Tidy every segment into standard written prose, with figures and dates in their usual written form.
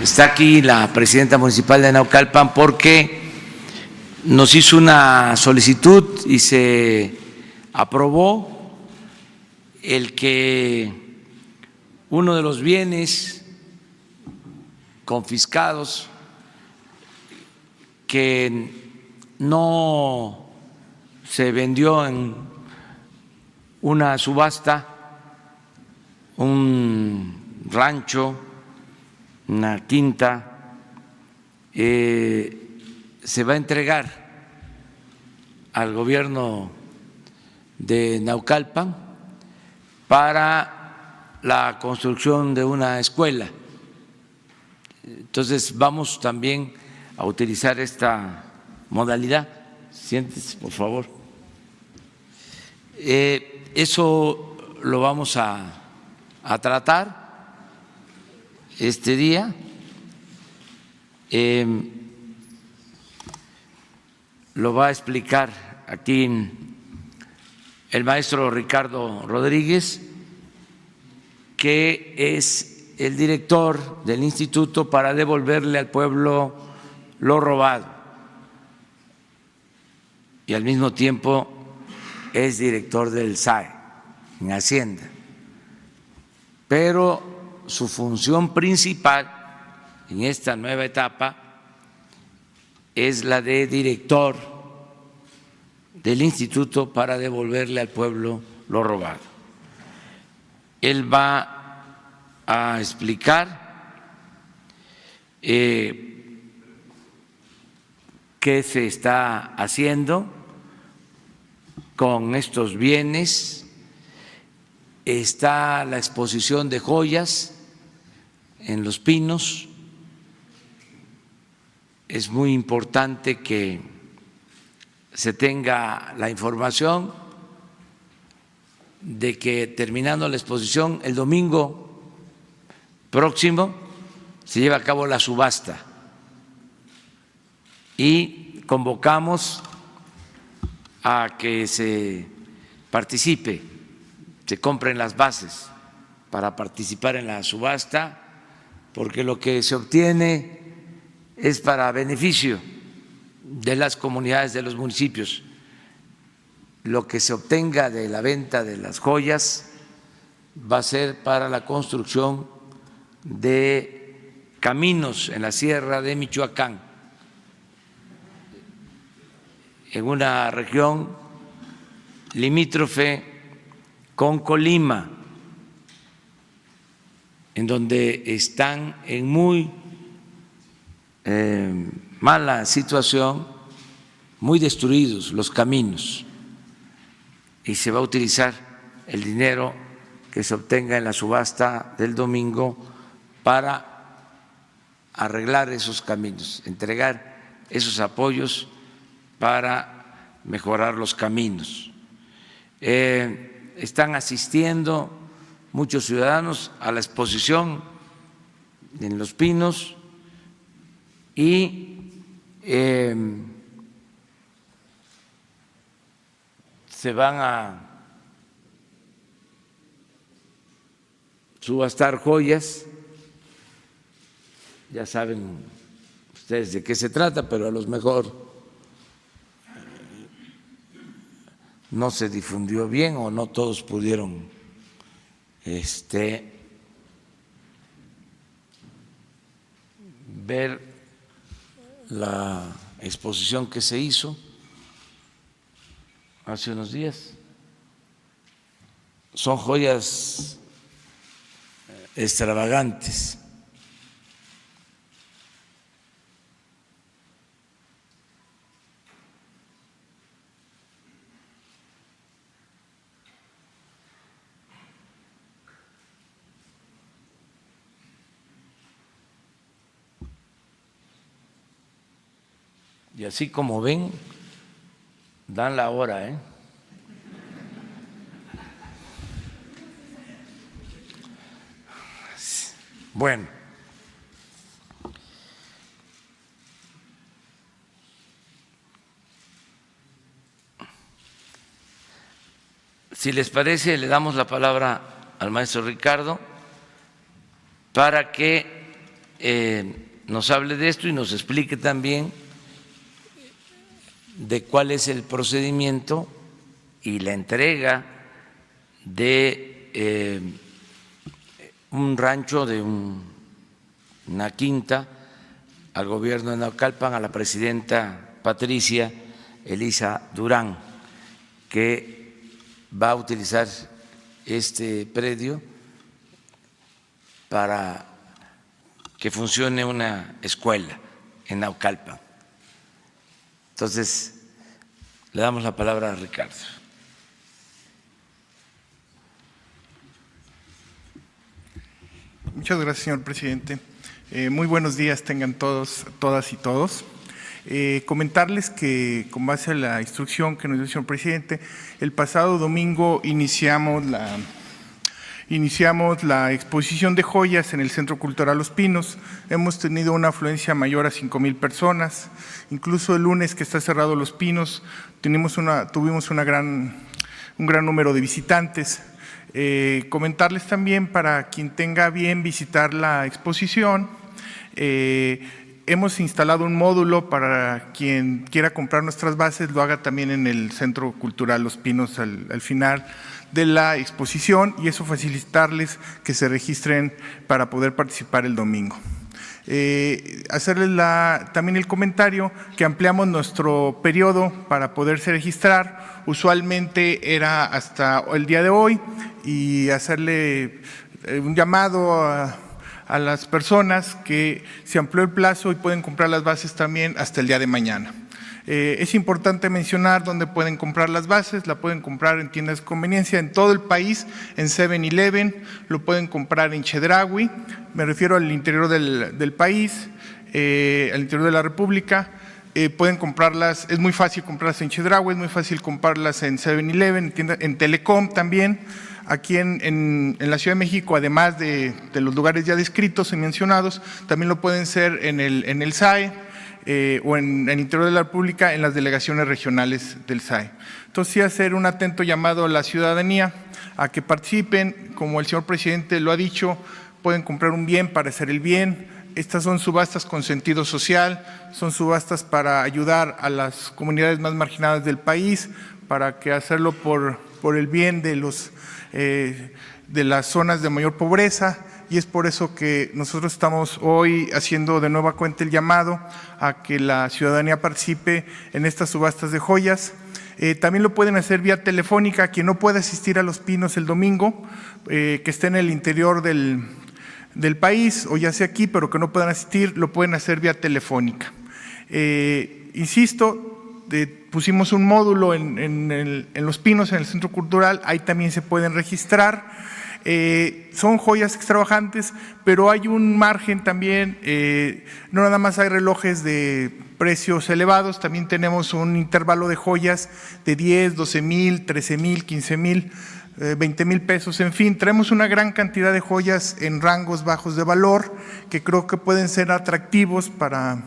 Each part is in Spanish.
Está aquí la presidenta municipal de Naucalpan porque nos hizo una solicitud y se aprobó el que uno de los bienes confiscados que no se vendió en una subasta, un rancho, una quinta, se va a entregar al gobierno de Naucalpan para la construcción de una escuela. Entonces vamos también a utilizar esta modalidad. Siéntese, por favor. Eso lo vamos a tratar este día. Lo va a explicar aquí el maestro Ricardo Rodríguez, que es el director del instituto, para devolverle al pueblo lo robado, y al mismo tiempo es director del SAE en Hacienda, pero su función principal en esta nueva etapa es la de director del instituto para devolverle al pueblo lo robado. Él va a explicar qué se está haciendo con estos bienes. Está la exposición de joyas en Los Pinos. Es muy importante que se tenga la información de que, terminando la exposición el domingo próximo, se lleva a cabo la subasta y convocamos a que se participe, se compren las bases para participar en la subasta, porque lo que se obtiene es para beneficio de las comunidades de los municipios. Lo que se obtenga de la venta de las joyas va a ser para la construcción de caminos en la sierra de Michoacán, en una región limítrofe con Colima, en donde están en muy mala situación, muy destruidos los caminos, y se va a utilizar el dinero que se obtenga en la subasta del domingo para arreglar esos caminos, entregar esos apoyos para mejorar los caminos. Están asistiendo muchos ciudadanos a la exposición en Los Pinos y se van a subastar joyas. Ya saben ustedes de qué se trata, pero a lo mejor no se difundió bien o no todos pudieron ver la exposición que se hizo hace unos días. Son joyas extravagantes. Y así como ven, dan la hora, ¿eh? Bueno, si les parece, le damos la palabra al maestro Ricardo para que nos hable de esto y nos explique también de cuál es el procedimiento y la entrega de un rancho, de una quinta al gobierno de Naucalpan, a la presidenta Patricia Elisa Durán, que va a utilizar este predio para que funcione una escuela en Naucalpan. Entonces, le damos la palabra a Ricardo. Muchas gracias, señor presidente. Muy buenos días tengan todos, todas y todos. Comentarles que, con base a la instrucción que nos dio el señor presidente, el pasado domingo iniciamos la exposición de joyas en el Centro Cultural Los Pinos. Hemos tenido una afluencia mayor a 5,000 personas. Incluso el lunes, que está cerrado Los Pinos, tuvimos un gran número de visitantes. Comentarles también, para quien tenga bien visitar la exposición, hemos instalado un módulo para quien quiera comprar nuestras bases, lo haga también en el Centro Cultural Los Pinos al final de la exposición, y eso facilitarles que se registren para poder participar el domingo. Hacerles también el comentario que ampliamos nuestro periodo para poderse registrar. Usualmente era hasta el día de hoy, y hacerle un llamado a las personas que se amplió el plazo y pueden comprar las bases también hasta el día de mañana. Es importante mencionar dónde pueden comprar las bases. La pueden comprar en tiendas de conveniencia en todo el país, en 7-Eleven, lo pueden comprar en Chedraui, me refiero al interior del país, al interior de la República. Pueden comprarlas, es muy fácil comprarlas en Chedraui, es muy fácil comprarlas en 7-Eleven, en Telecom también. Aquí en la Ciudad de México, además de los lugares ya descritos y mencionados, también lo pueden ser en el SAE, o en el interior de la República, en las delegaciones regionales del SAE. Entonces, sí, hacer un atento llamado a la ciudadanía a que participen. Como el señor presidente lo ha dicho, pueden comprar un bien para hacer el bien. Estas son subastas con sentido social, son subastas para ayudar a las comunidades más marginadas del país, para que hacerlo por el bien de las zonas de mayor pobreza. Y es por eso que nosotros estamos hoy haciendo de nueva cuenta el llamado a que la ciudadanía participe en estas subastas de joyas. También lo pueden hacer vía telefónica. Quien no pueda asistir a Los Pinos el domingo, que esté en el interior del país, o ya sea aquí, pero que no puedan asistir, lo pueden hacer vía telefónica. Insisto, pusimos un módulo en Los Pinos, en el Centro Cultural, ahí también se pueden registrar. Son joyas extravagantes, pero hay un margen también. No nada más hay relojes de precios elevados, también tenemos un intervalo de joyas de 10, 12,000, 13,000, 15,000, 20,000 pesos. En fin, traemos una gran cantidad de joyas en rangos bajos de valor que creo que pueden ser atractivos para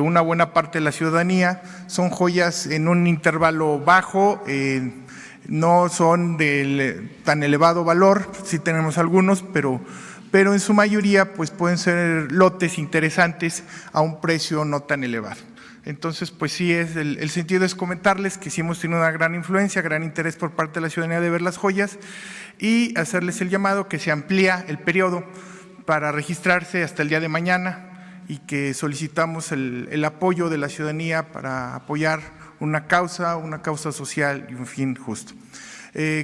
una buena parte de la ciudadanía. Son joyas en un intervalo bajo, no son de tan elevado valor, sí tenemos algunos, pero en su mayoría pues pueden ser lotes interesantes a un precio no tan elevado. Entonces, pues sí, el sentido es comentarles que sí hemos tenido una gran influencia, gran interés por parte de la ciudadanía de ver las joyas, y hacerles el llamado que se amplía el periodo para registrarse hasta el día de mañana, y que solicitamos el apoyo de la ciudadanía para apoyar una causa social y un fin justo.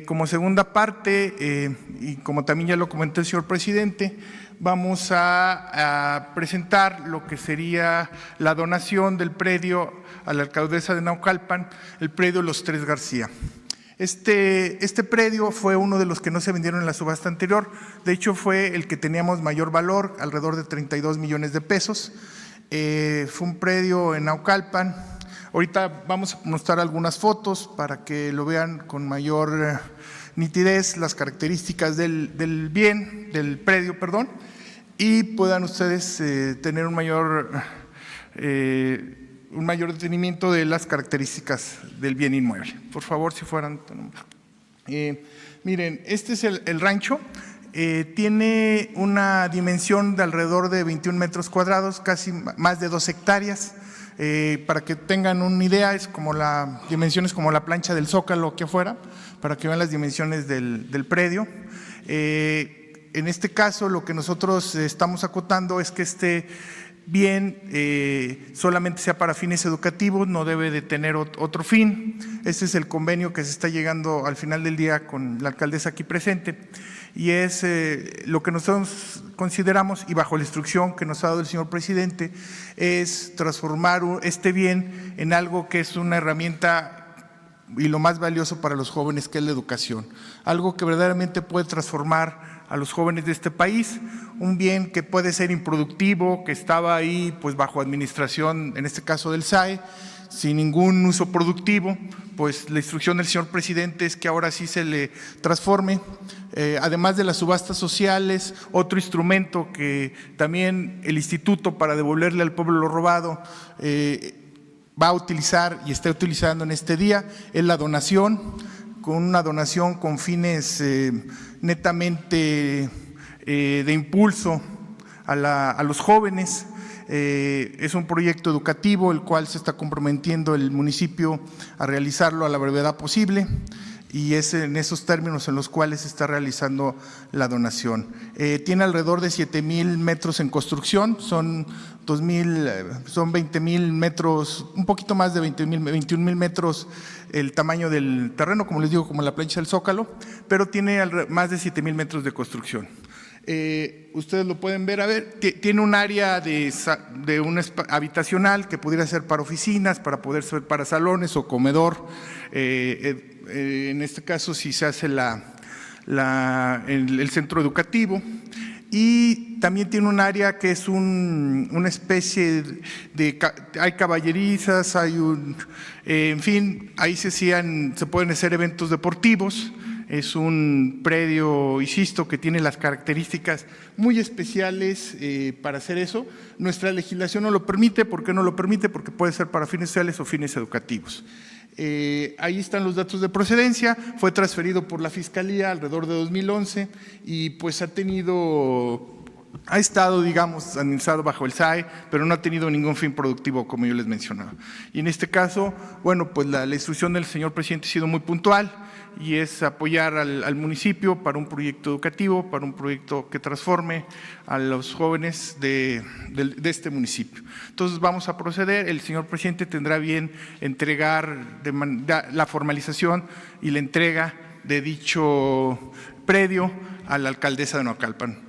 Como segunda parte, y como también ya lo comentó el señor presidente, vamos a presentar lo que sería la donación del predio a la alcaldesa de Naucalpan, el predio Los Tres García. Este predio fue uno de los que no se vendieron en la subasta anterior. De hecho, fue el que teníamos mayor valor, alrededor de 32 millones de pesos. Fue un predio en Naucalpan. Ahorita vamos a mostrar algunas fotos para que lo vean con mayor nitidez, las características del predio, y puedan ustedes tener un mayor detenimiento de las características del bien inmueble. Por favor, si fueran… miren, este es el rancho. tiene una dimensión de alrededor de 21 metros cuadrados, casi más de 2 hectáreas. Para que tengan una idea, dimensiones como la plancha del Zócalo aquí afuera, para que vean las dimensiones del predio. En este caso, lo que nosotros estamos acotando es que este bien solamente sea para fines educativos, no debe de tener otro fin. Este es el convenio que se está llegando al final del día con la alcaldesa aquí presente, y es lo que nosotros consideramos, y bajo la instrucción que nos ha dado el señor presidente, es transformar este bien en algo que es una herramienta y lo más valioso para los jóvenes, que es la educación. Algo que verdaderamente puede transformar a los jóvenes de este país, un bien que puede ser improductivo, que estaba ahí pues bajo administración, en este caso del SAE, sin ningún uso productivo. Pues la instrucción del señor presidente es que ahora sí se le transforme. Además de las subastas sociales, otro instrumento que también el instituto, para devolverle al pueblo lo robado, va a utilizar y está utilizando en este día, es la donación, con una donación con fines netamente de impulso a los jóvenes. Es un proyecto educativo el cual se está comprometiendo el municipio a realizarlo a la brevedad posible, y es en esos términos en los cuales se está realizando la donación. Tiene alrededor de 7,000 metros en construcción, son 20,000 metros, un poquito más de 21,000 metros el tamaño del terreno, como les digo, como la plancha del Zócalo, pero tiene más de 7,000 metros de construcción. Ustedes lo pueden ver, tiene un área de un habitacional que pudiera ser para oficinas, para poder ser para salones o comedor. En este caso, si se hace el centro educativo, y también tiene un área que es una especie hay caballerizas, en fin, ahí se pueden hacer eventos deportivos. Es un predio, insisto, que tiene las características muy especiales para hacer eso. Nuestra legislación no lo permite. ¿Por qué no lo permite? Porque puede ser para fines sociales o fines educativos. Ahí están los datos de procedencia. Fue transferido por la Fiscalía alrededor de 2011 y pues ha estado, digamos, administrado bajo el SAE, pero no ha tenido ningún fin productivo, como yo les mencionaba. Y en este caso, bueno, pues la instrucción del señor presidente ha sido muy puntual, y es apoyar al municipio para un proyecto educativo, para un proyecto que transforme a los jóvenes de este municipio. Entonces vamos a proceder. El señor presidente tendrá bien entregar la formalización y la entrega de dicho predio a la alcaldesa de Naucalpan.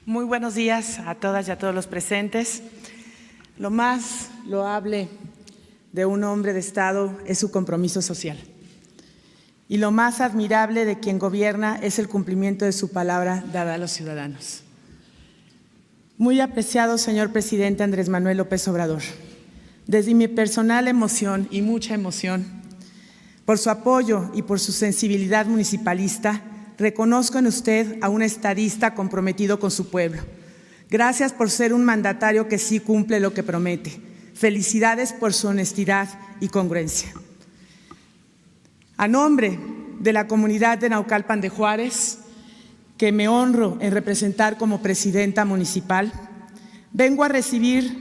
Muy buenos días a todas y a todos los presentes. Lo más loable de un hombre de Estado es su compromiso social. Y lo más admirable de quien gobierna es el cumplimiento de su palabra dada a los ciudadanos. Muy apreciado señor presidente Andrés Manuel López Obrador, desde mi personal emoción y mucha emoción, por su apoyo y por su sensibilidad municipalista, reconozco en usted a un estadista comprometido con su pueblo. Gracias por ser un mandatario que sí cumple lo que promete. Felicidades por su honestidad y congruencia. A nombre de la comunidad de Naucalpan de Juárez, que me honro en representar como presidenta municipal, vengo a recibir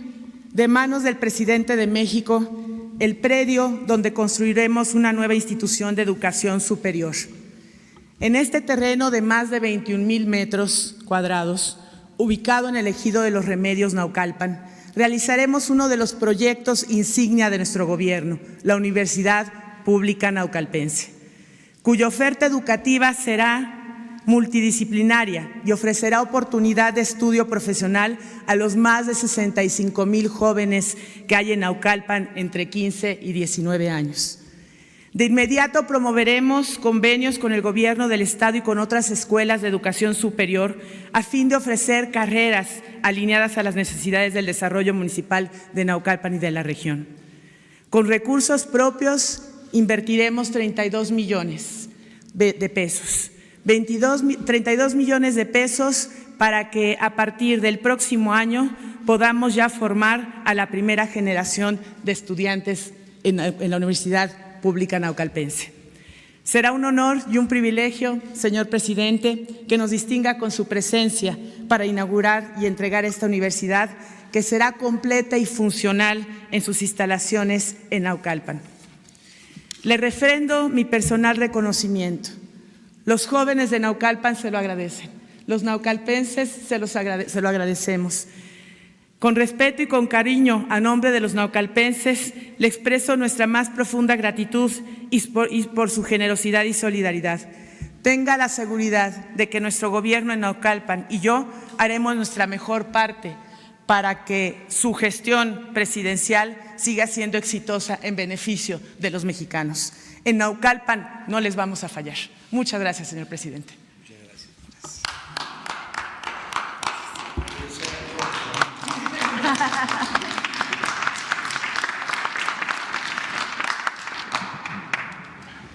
de manos del presidente de México el predio donde construiremos una nueva institución de educación superior. En este terreno de más de 21,000 metros cuadrados, ubicado en el ejido de Los Remedios, Naucalpan, realizaremos uno de los proyectos insignia de nuestro gobierno, la Universidad Pública Naucalpense, cuya oferta educativa será multidisciplinaria y ofrecerá oportunidad de estudio profesional a los más de 65,000 jóvenes que hay en Naucalpan entre 15 y 19 años. De inmediato promoveremos convenios con el Gobierno del Estado y con otras escuelas de educación superior a fin de ofrecer carreras alineadas a las necesidades del desarrollo municipal de Naucalpan y de la región. Con recursos propios invertiremos 32 millones de pesos, 32 millones de pesos para que a partir del próximo año podamos ya formar a la primera generación de estudiantes en la Universidad Pública Naucalpense. Será un honor y un privilegio, señor presidente, que nos distinga con su presencia para inaugurar y entregar esta universidad que será completa y funcional en sus instalaciones en Naucalpan. Le refrendo mi personal reconocimiento. Los jóvenes de Naucalpan se lo agradecen, los naucalpenses se lo agradecemos. Con respeto y con cariño, a nombre de los naucalpenses, le expreso nuestra más profunda gratitud y por su generosidad y solidaridad. Tenga la seguridad de que nuestro gobierno en Naucalpan y yo haremos nuestra mejor parte para que su gestión presidencial siga siendo exitosa en beneficio de los mexicanos. En Naucalpan no les vamos a fallar. Muchas gracias, señor presidente.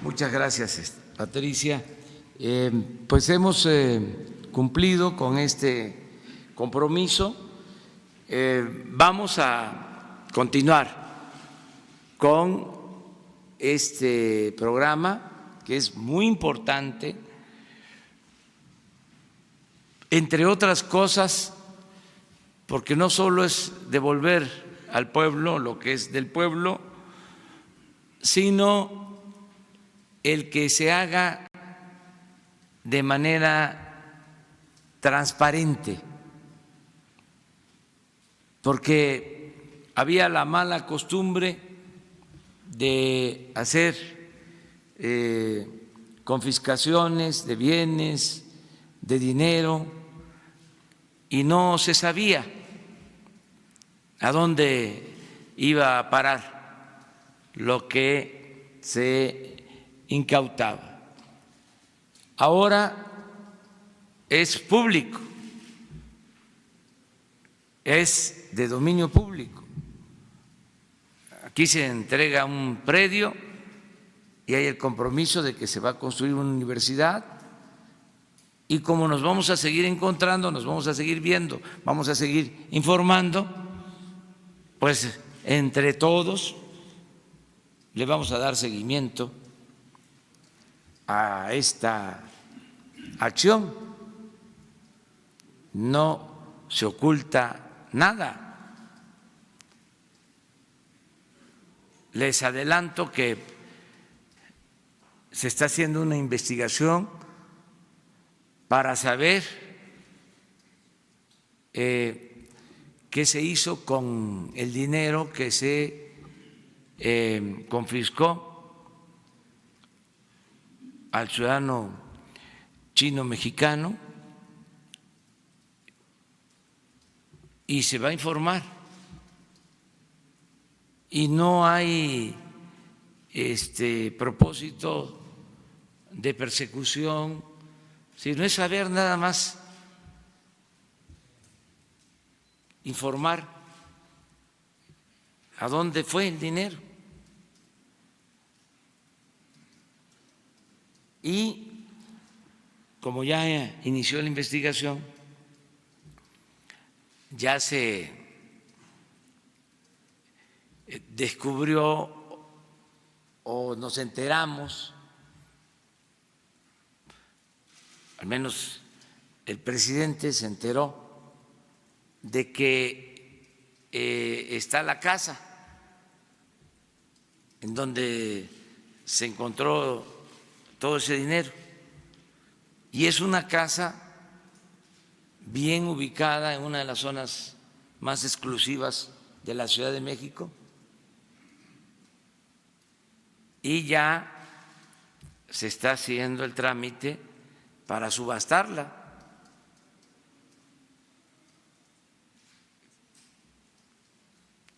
Muchas gracias, Patricia. Pues hemos cumplido con este compromiso. Vamos a continuar con este programa que es muy importante, entre otras cosas, porque no solo es devolver al pueblo lo que es del pueblo, sino el que se haga de manera transparente, porque había la mala costumbre de hacer confiscaciones de bienes, de dinero, y no se sabía a dónde iba a parar lo que se incautaba. Ahora es público, es de dominio público. Aquí se entrega un predio y hay el compromiso de que se va a construir una universidad, y como nos vamos a seguir encontrando, nos vamos a seguir viendo, vamos a seguir informando, pues entre todos le vamos a dar seguimiento a esta acción. No se oculta nada. Les adelanto que se está haciendo una investigación para saber qué se hizo con el dinero que se confiscó al ciudadano chino-mexicano, y se va a informar. Y no hay propósito de persecución, sino es saber nada más, informar a dónde fue el dinero. Y como ya inició la investigación, ya se descubrió, o nos enteramos, al menos el presidente se enteró, de que está la casa en donde se encontró todo ese dinero, y es una casa bien ubicada en una de las zonas más exclusivas de la Ciudad de México, y ya se está haciendo el trámite para subastarla.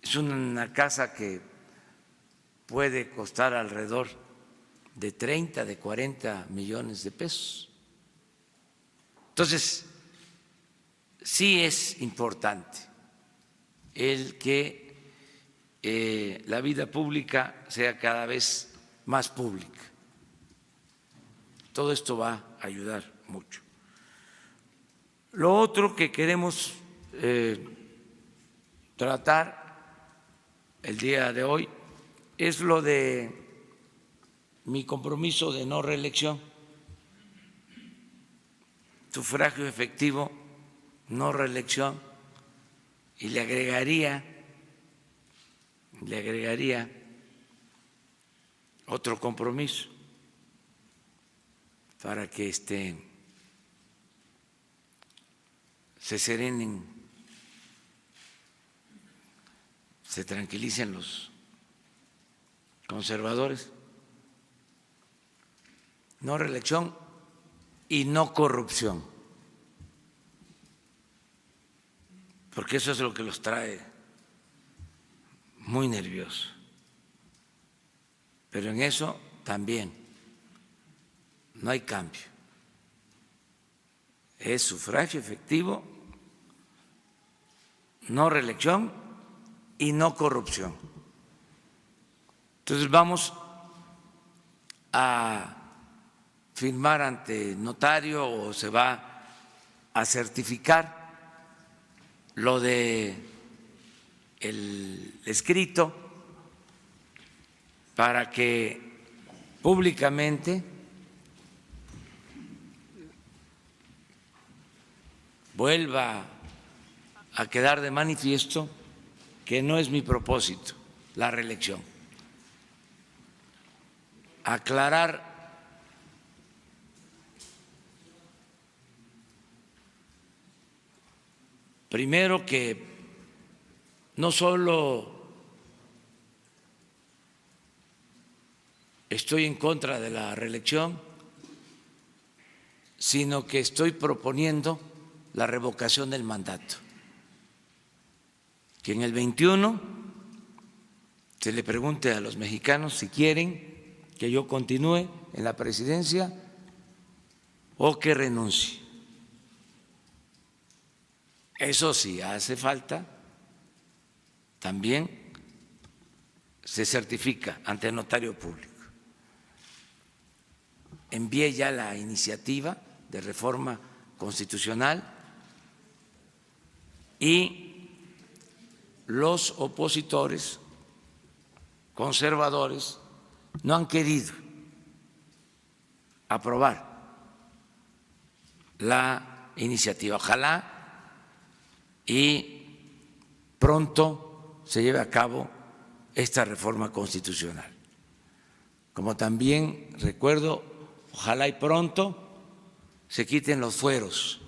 Es una casa que puede costar alrededor de 30, de 40 millones de pesos. Entonces, sí es importante el que la vida pública sea cada vez más pública. Todo esto va a ayudar mucho. Lo otro que queremos tratar el día de hoy es lo de mi compromiso de no reelección, sufragio efectivo, no reelección, y le agregaría otro compromiso para que se serenen, se tranquilicen los conservadores. No reelección y no corrupción, porque eso es lo que los trae muy nerviosos. Pero en eso también no hay cambio. Es sufragio efectivo, no reelección y no corrupción. Entonces vamos a firmar ante notario o se va a certificar lo de el escrito para que públicamente vuelva a quedar de manifiesto que no es mi propósito la reelección. Aclarar primero que no solo estoy en contra de la reelección, sino que estoy proponiendo la revocación del mandato, que en el 21 se le pregunte a los mexicanos si quieren que yo continúe en la presidencia o que renuncie. Eso sí, hace falta, también se certifica ante el notario público. Envié ya la iniciativa de reforma constitucional y los opositores conservadores no han querido aprobar la iniciativa. Ojalá y pronto se lleve a cabo esta reforma constitucional. Como también recuerdo, ojalá y pronto se quiten los fueros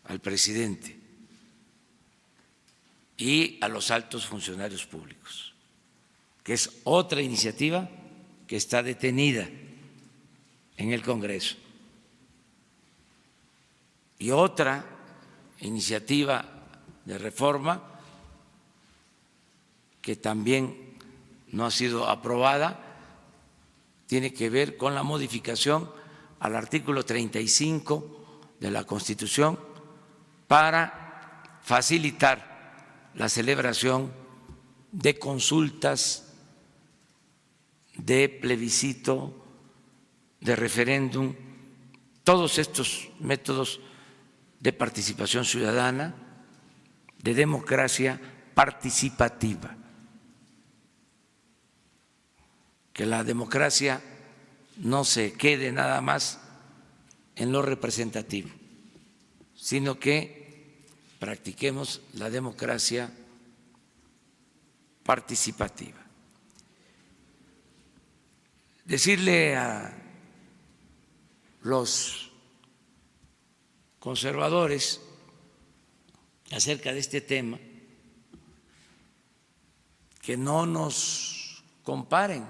al presidente y a los altos funcionarios públicos, que es otra iniciativa que está detenida en el Congreso. Y otra iniciativa de reforma que también no ha sido aprobada tiene que ver con la modificación al artículo 35 de la Constitución para facilitar la celebración de consultas, de plebiscito, de referéndum, todos estos métodos de participación ciudadana, de democracia participativa. Que la democracia no se quede nada más en lo representativo, sino que practiquemos la democracia participativa. Decirle a los conservadores acerca de este tema que no nos comparen.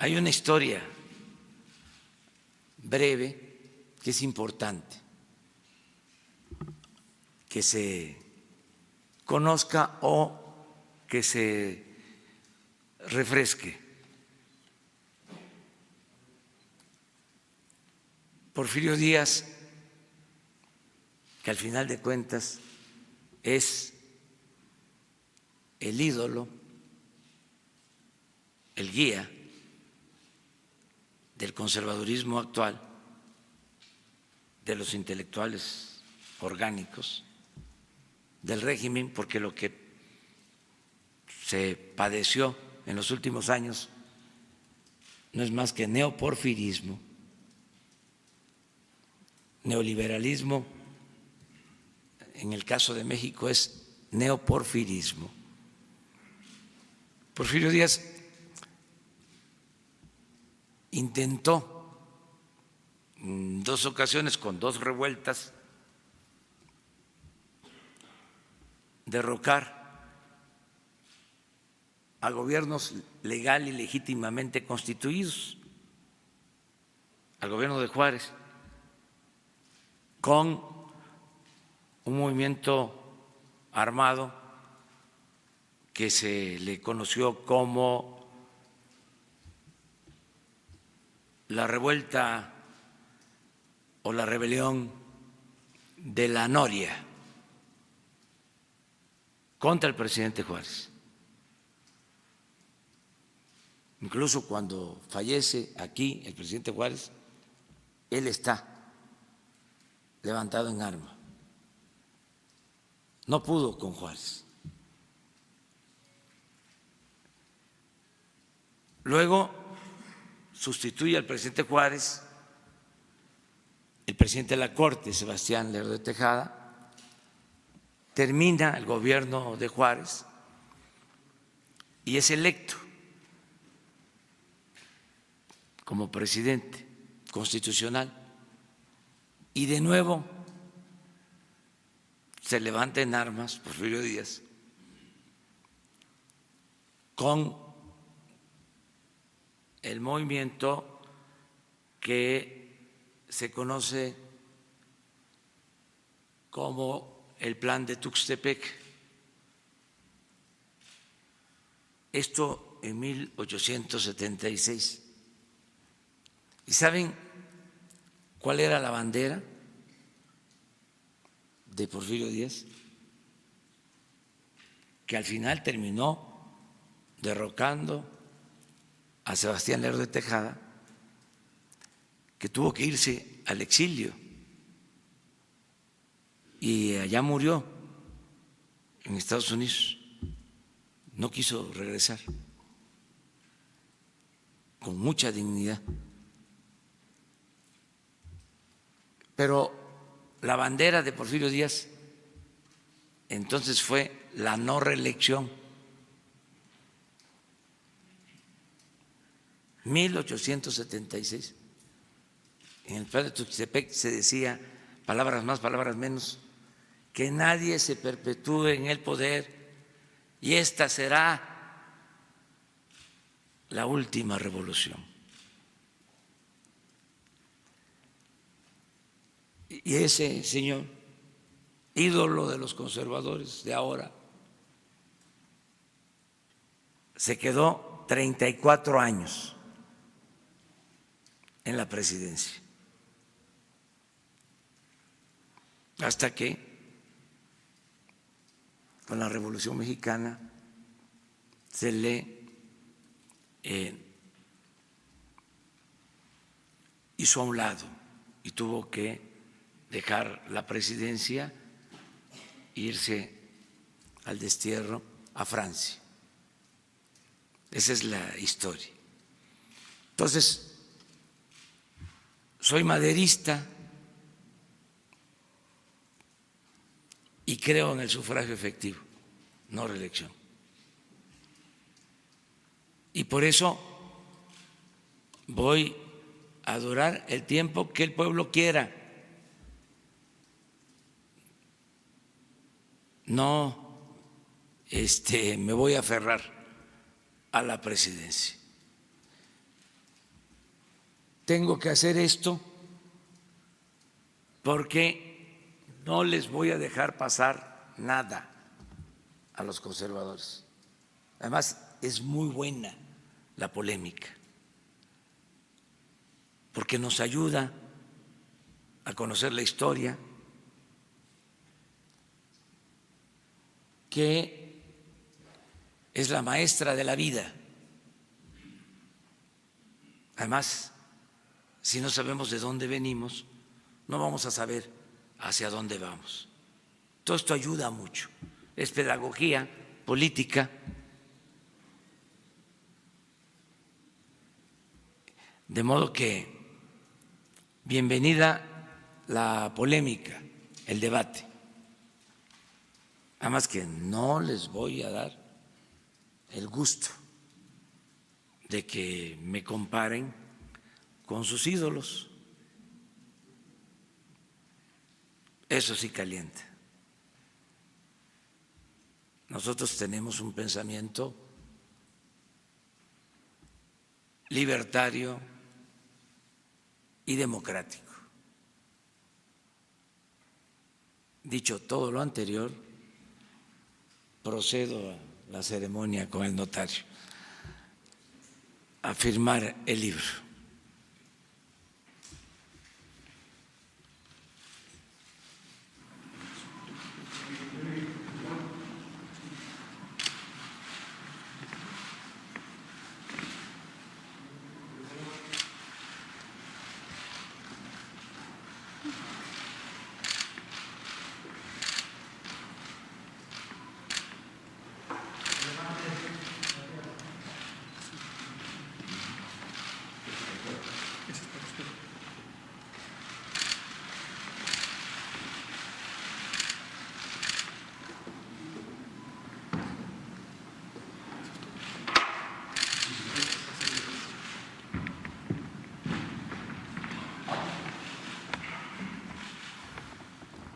Hay una historia breve que es importante que se conozca o que se refresque. Porfirio Díaz, que al final de cuentas es el ídolo, el guía del conservadurismo actual, de los intelectuales orgánicos del régimen, porque lo que se padeció en los últimos años no es más que neoporfirismo, neoliberalismo, en el caso de México es neoporfirismo. Porfirio Díaz intentó en 2 ocasiones, con 2 revueltas, derrocar a gobiernos legal y legítimamente constituidos, al gobierno de Juárez, con un movimiento armado que se le conoció como la revuelta o la rebelión de la Noria contra el presidente Juárez. Incluso cuando fallece aquí el presidente Juárez, él está levantado en arma. No pudo con Juárez. Luego sustituye al presidente Juárez el presidente de la Corte, Sebastián Lerdo de Tejada. Termina el gobierno de Juárez y es electo como presidente constitucional, y de nuevo se levanta en armas Porfirio Díaz con el movimiento que se conoce como el Plan de Tuxtepec. Esto en 1876. ¿Y saben cuál era la bandera de Porfirio Díaz? Que al final terminó derrocando a Sebastián Lerdo de Tejada, que tuvo que irse al exilio y allá murió en Estados Unidos. No quiso regresar, con mucha dignidad. Pero la bandera de Porfirio Díaz entonces fue la no reelección. 1876. En el plan de Tuxtepec se decía, palabras más, palabras menos, que nadie se perpetúe en el poder y esta será la última revolución. Y ese señor, ídolo de los conservadores de ahora, se quedó 34 años en la presidencia, hasta que con la Revolución Mexicana se le hizo a un lado y tuvo que dejar la presidencia e irse al destierro a Francia. Esa es la historia. Entonces, soy maderista y creo en el sufragio efectivo, no reelección. Y por eso voy a durar el tiempo que el pueblo quiera. No me voy a aferrar a la presidencia. Tengo que hacer esto porque no les voy a dejar pasar nada a los conservadores. Además, es muy buena la polémica, porque nos ayuda a conocer la historia, que es la maestra de la vida. Además, si no sabemos de dónde venimos, no vamos a saber hacia dónde vamos. Todo esto ayuda mucho. Es pedagogía política. De modo que bienvenida la polémica, el debate. Además que no les voy a dar el gusto de que me comparen con sus ídolos. Eso sí calienta. Nosotros tenemos un pensamiento libertario y democrático. Dicho todo lo anterior, procedo a la ceremonia con el notario a firmar el libro.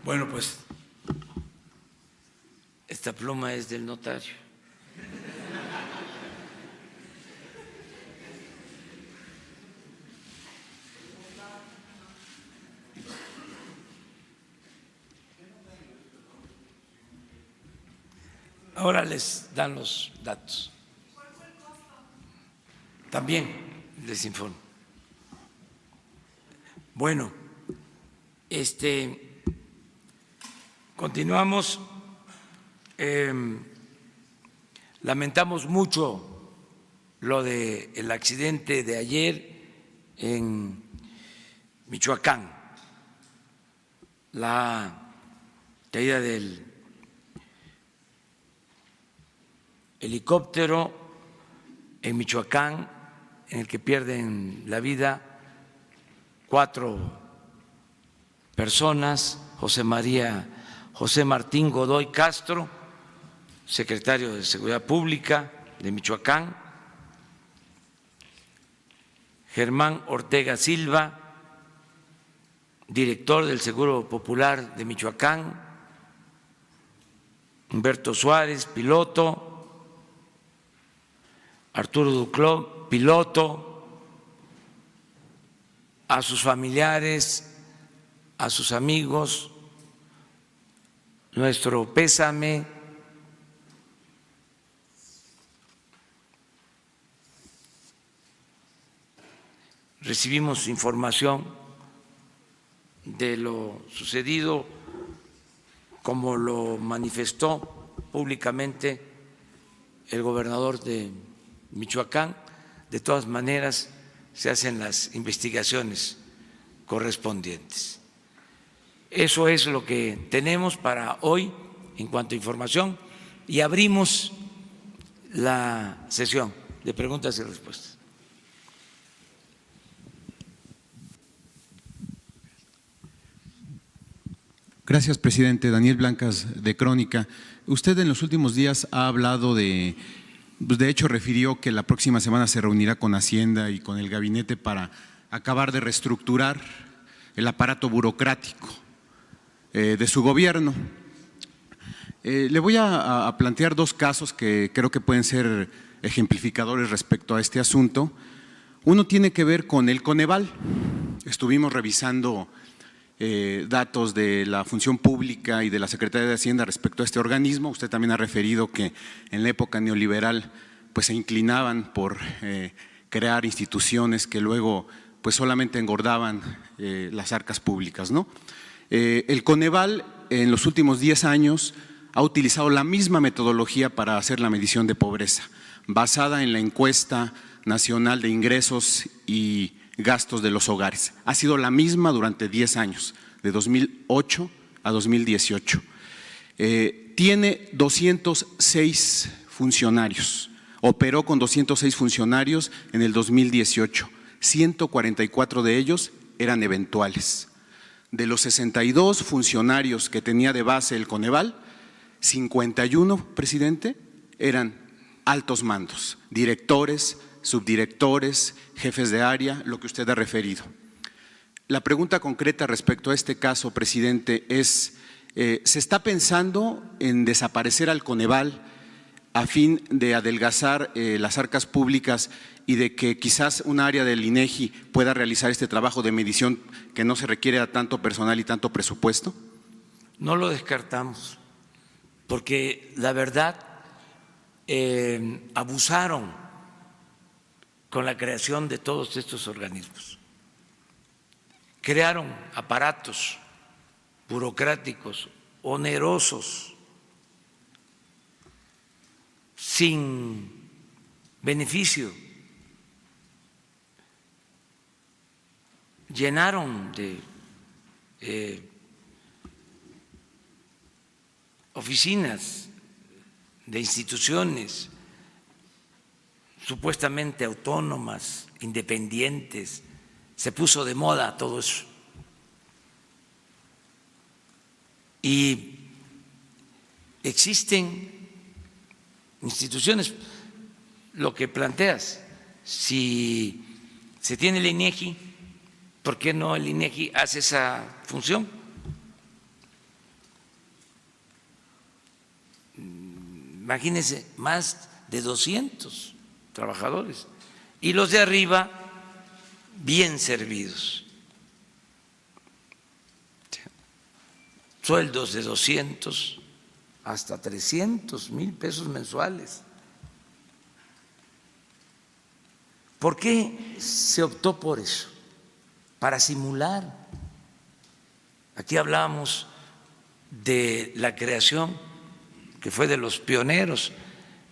Bueno, pues esta pluma es del notario. Ahora les dan los datos. También les informo. Bueno, continuamos. Lamentamos mucho lo del accidente de ayer en Michoacán, la caída del helicóptero en Michoacán, en el que pierden la vida 4 personas: José Martín Godoy Castro, secretario de Seguridad Pública de Michoacán; Germán Ortega Silva, director del Seguro Popular de Michoacán; Humberto Suárez, piloto; Arturo Duclos, piloto; a sus familiares, a sus amigos, nuestro pésame. Recibimos información de lo sucedido, como lo manifestó públicamente el gobernador de Michoacán. De todas maneras, se hacen las investigaciones correspondientes. Eso es lo que tenemos para hoy en cuanto a información, y abrimos la sesión de preguntas y respuestas. Gracias, presidente. Daniel Blancas, de Crónica. Usted en los últimos días ha hablado de hecho refirió que la próxima semana se reunirá con Hacienda y con el gabinete para acabar de reestructurar el aparato burocrático de su gobierno. Le voy a plantear 2 casos que creo que pueden ser ejemplificadores respecto a este asunto. Uno tiene que ver con el Coneval. Estuvimos revisando datos de la Función Pública y de la Secretaría de Hacienda respecto a este organismo. Usted también ha referido que en la época neoliberal pues se inclinaban por crear instituciones que luego pues solamente engordaban las arcas públicas, ¿no? El Coneval en los últimos 10 años ha utilizado la misma metodología para hacer la medición de pobreza, basada en la encuesta nacional de ingresos y gastos de los hogares. Ha sido la misma durante 10 años, de 2008 a 2018. Tiene 206 funcionarios, operó con 206 funcionarios en el 2018, 144 de ellos eran eventuales. De los 62 funcionarios que tenía de base el Coneval, 51, presidente, eran altos mandos, directores, subdirectores, jefes de área, lo que usted ha referido. La pregunta concreta respecto a este caso, presidente, es, ¿se está pensando en desaparecer al Coneval a fin de adelgazar las arcas públicas y de que quizás un área del INEGI pueda realizar este trabajo de medición que no se requiere a tanto personal y tanto presupuesto? No lo descartamos, porque la verdad abusaron con la creación de todos estos organismos. Crearon aparatos burocráticos onerosos, sin beneficio. Llenaron de oficinas, de instituciones supuestamente autónomas, independientes. Se puso de moda todo eso. Y existen instituciones, lo que planteas, si se tiene el INEGI, ¿por qué no el INEGI hace esa función? Imagínense, más de 200 trabajadores y los de arriba bien servidos. Sueldos de 200 hasta 300,000 pesos mensuales. ¿Por qué se optó por eso? Para simular. Aquí hablábamos de la creación, que fue de los pioneros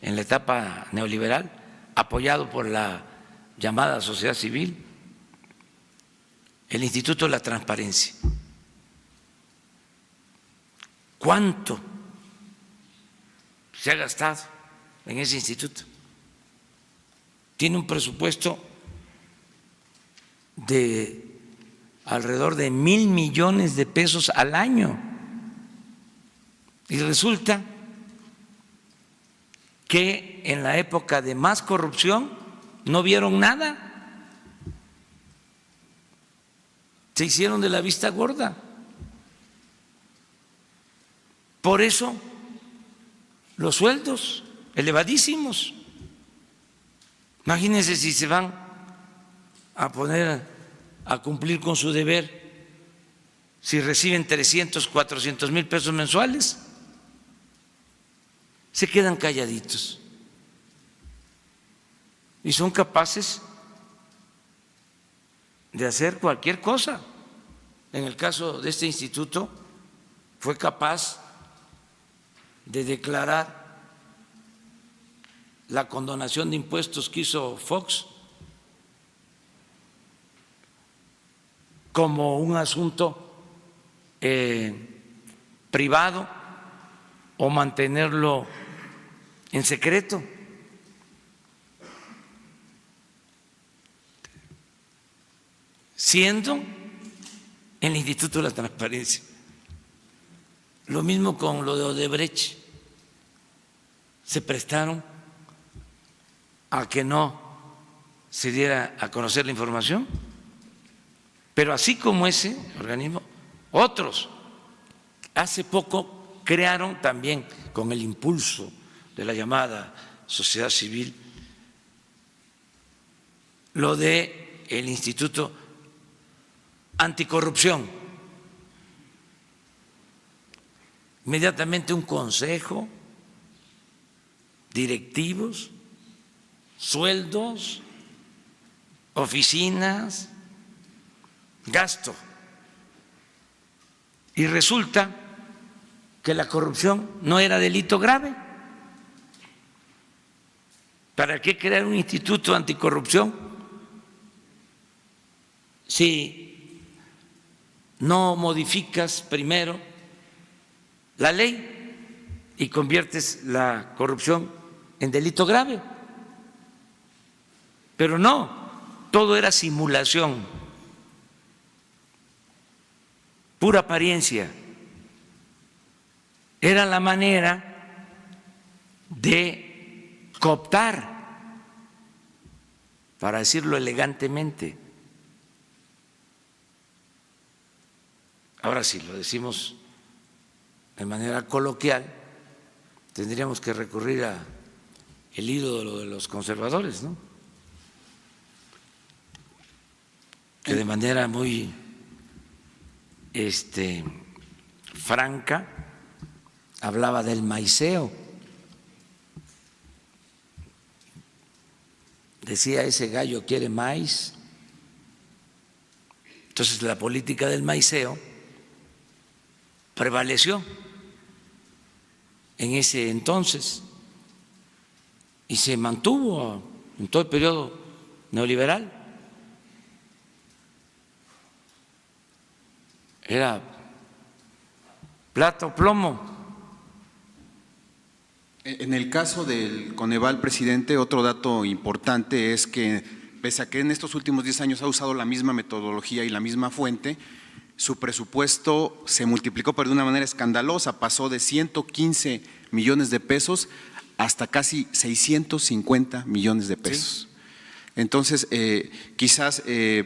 en la etapa neoliberal, apoyado por la llamada sociedad civil, el Instituto de la Transparencia. ¿Cuánto se ha gastado en ese instituto? Tiene un presupuesto de alrededor de 1,000 millones de pesos al año. Y resulta que en la época de más corrupción no vieron nada. Se hicieron de la vista gorda. Por eso los sueldos elevadísimos. Imagínense si se van a poner a cumplir con su deber, si reciben 300, 400,000 pesos mensuales, se quedan calladitos y son capaces de hacer cualquier cosa. En el caso de este instituto, fue capaz de declarar la condonación de impuestos que hizo Fox como un asunto privado o mantenerlo en secreto. Siendo el Instituto de la Transparencia. Lo mismo con lo de Odebrecht. Se prestaron a que no se diera a conocer la información, pero así como ese organismo, otros hace poco crearon también, con el impulso de la llamada sociedad civil, lo de el Instituto Anticorrupción, inmediatamente un consejo, directivos, sueldos, oficinas, gasto. Y resulta que la corrupción no era delito grave. ¿Para qué crear un instituto anticorrupción si no modificas primero la ley y conviertes la corrupción en delito grave? Pero no, todo era simulación, pura apariencia. Era la manera de cooptar, para decirlo elegantemente. Ahora, si lo decimos de manera coloquial, tendríamos que recurrir a el ídolo de los conservadores, ¿no? Que de manera muy franca hablaba del maiceo. Decía, ese gallo quiere maíz. Entonces la política del maiceo prevaleció en ese entonces y se mantuvo en todo el periodo neoliberal. Era plata o plomo. En el caso del Coneval, presidente, otro dato importante es que, pese a que en estos últimos 10 años ha usado la misma metodología y la misma fuente, su presupuesto se multiplicó, pero de una manera escandalosa, pasó de 115 millones de pesos hasta casi 650 millones de pesos. Sí. Entonces, quizás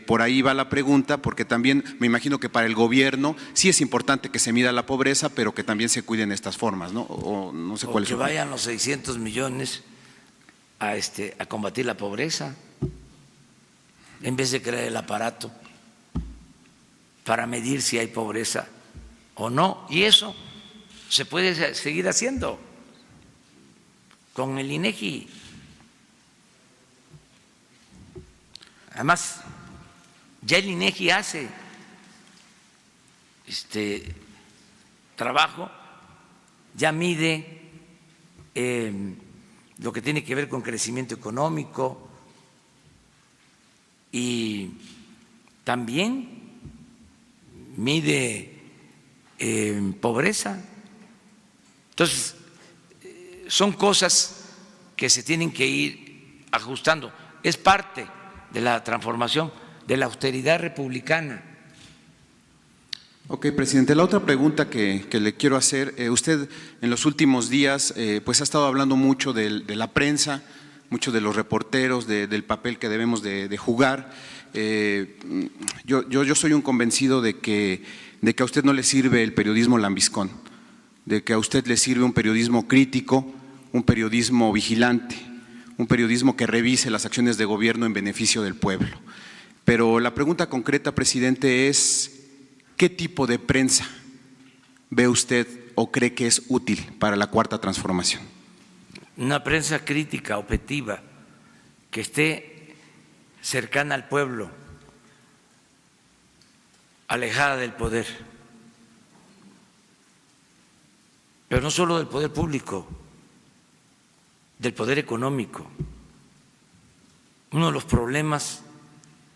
por ahí va la pregunta, porque también me imagino que para el gobierno sí es importante que se mida la pobreza, pero que también se cuiden estas formas, ¿no? O no sé cuál es. Que vayan los 600 millones a combatir la pobreza, en vez de crear el aparato para medir si hay pobreza o no. Y eso se puede seguir haciendo con el INEGI. Además, ya el INEGI hace trabajo, ya mide lo que tiene que ver con crecimiento económico y también mide pobreza. Entonces, son cosas que se tienen que ir ajustando. Es parte de la transformación, de la austeridad republicana. Ok, presidente. La otra pregunta que le quiero hacer, usted en los últimos días pues ha estado hablando mucho de la prensa, mucho de los reporteros, del papel que debemos de jugar. Yo soy un convencido de que a usted no le sirve el periodismo lambiscón, de que a usted le sirve un periodismo crítico, un periodismo vigilante, un periodismo que revise las acciones de gobierno en beneficio del pueblo. Pero la pregunta concreta, presidente, es ¿qué tipo de prensa ve usted o cree que es útil para la Cuarta Transformación? Una prensa crítica, objetiva, que esté cercana al pueblo, alejada del poder, pero no solo del poder público, del poder económico. Uno de los problemas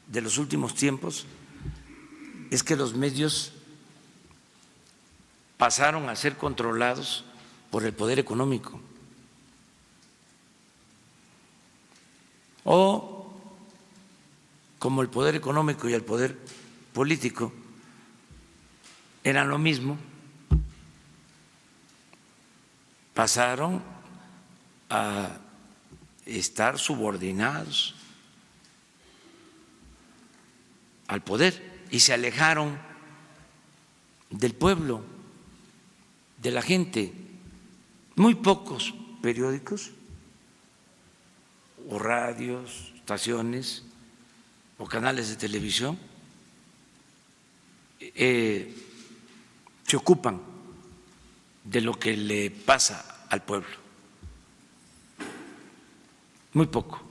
de los últimos tiempos es que los medios pasaron a ser controlados por el poder económico o, como el poder económico y el poder político eran lo mismo, pasaron a estar subordinados al poder y se alejaron del pueblo, de la gente. Muy pocos periódicos o radios, estaciones o canales de televisión se ocupan de lo que le pasa al pueblo. Muy poco.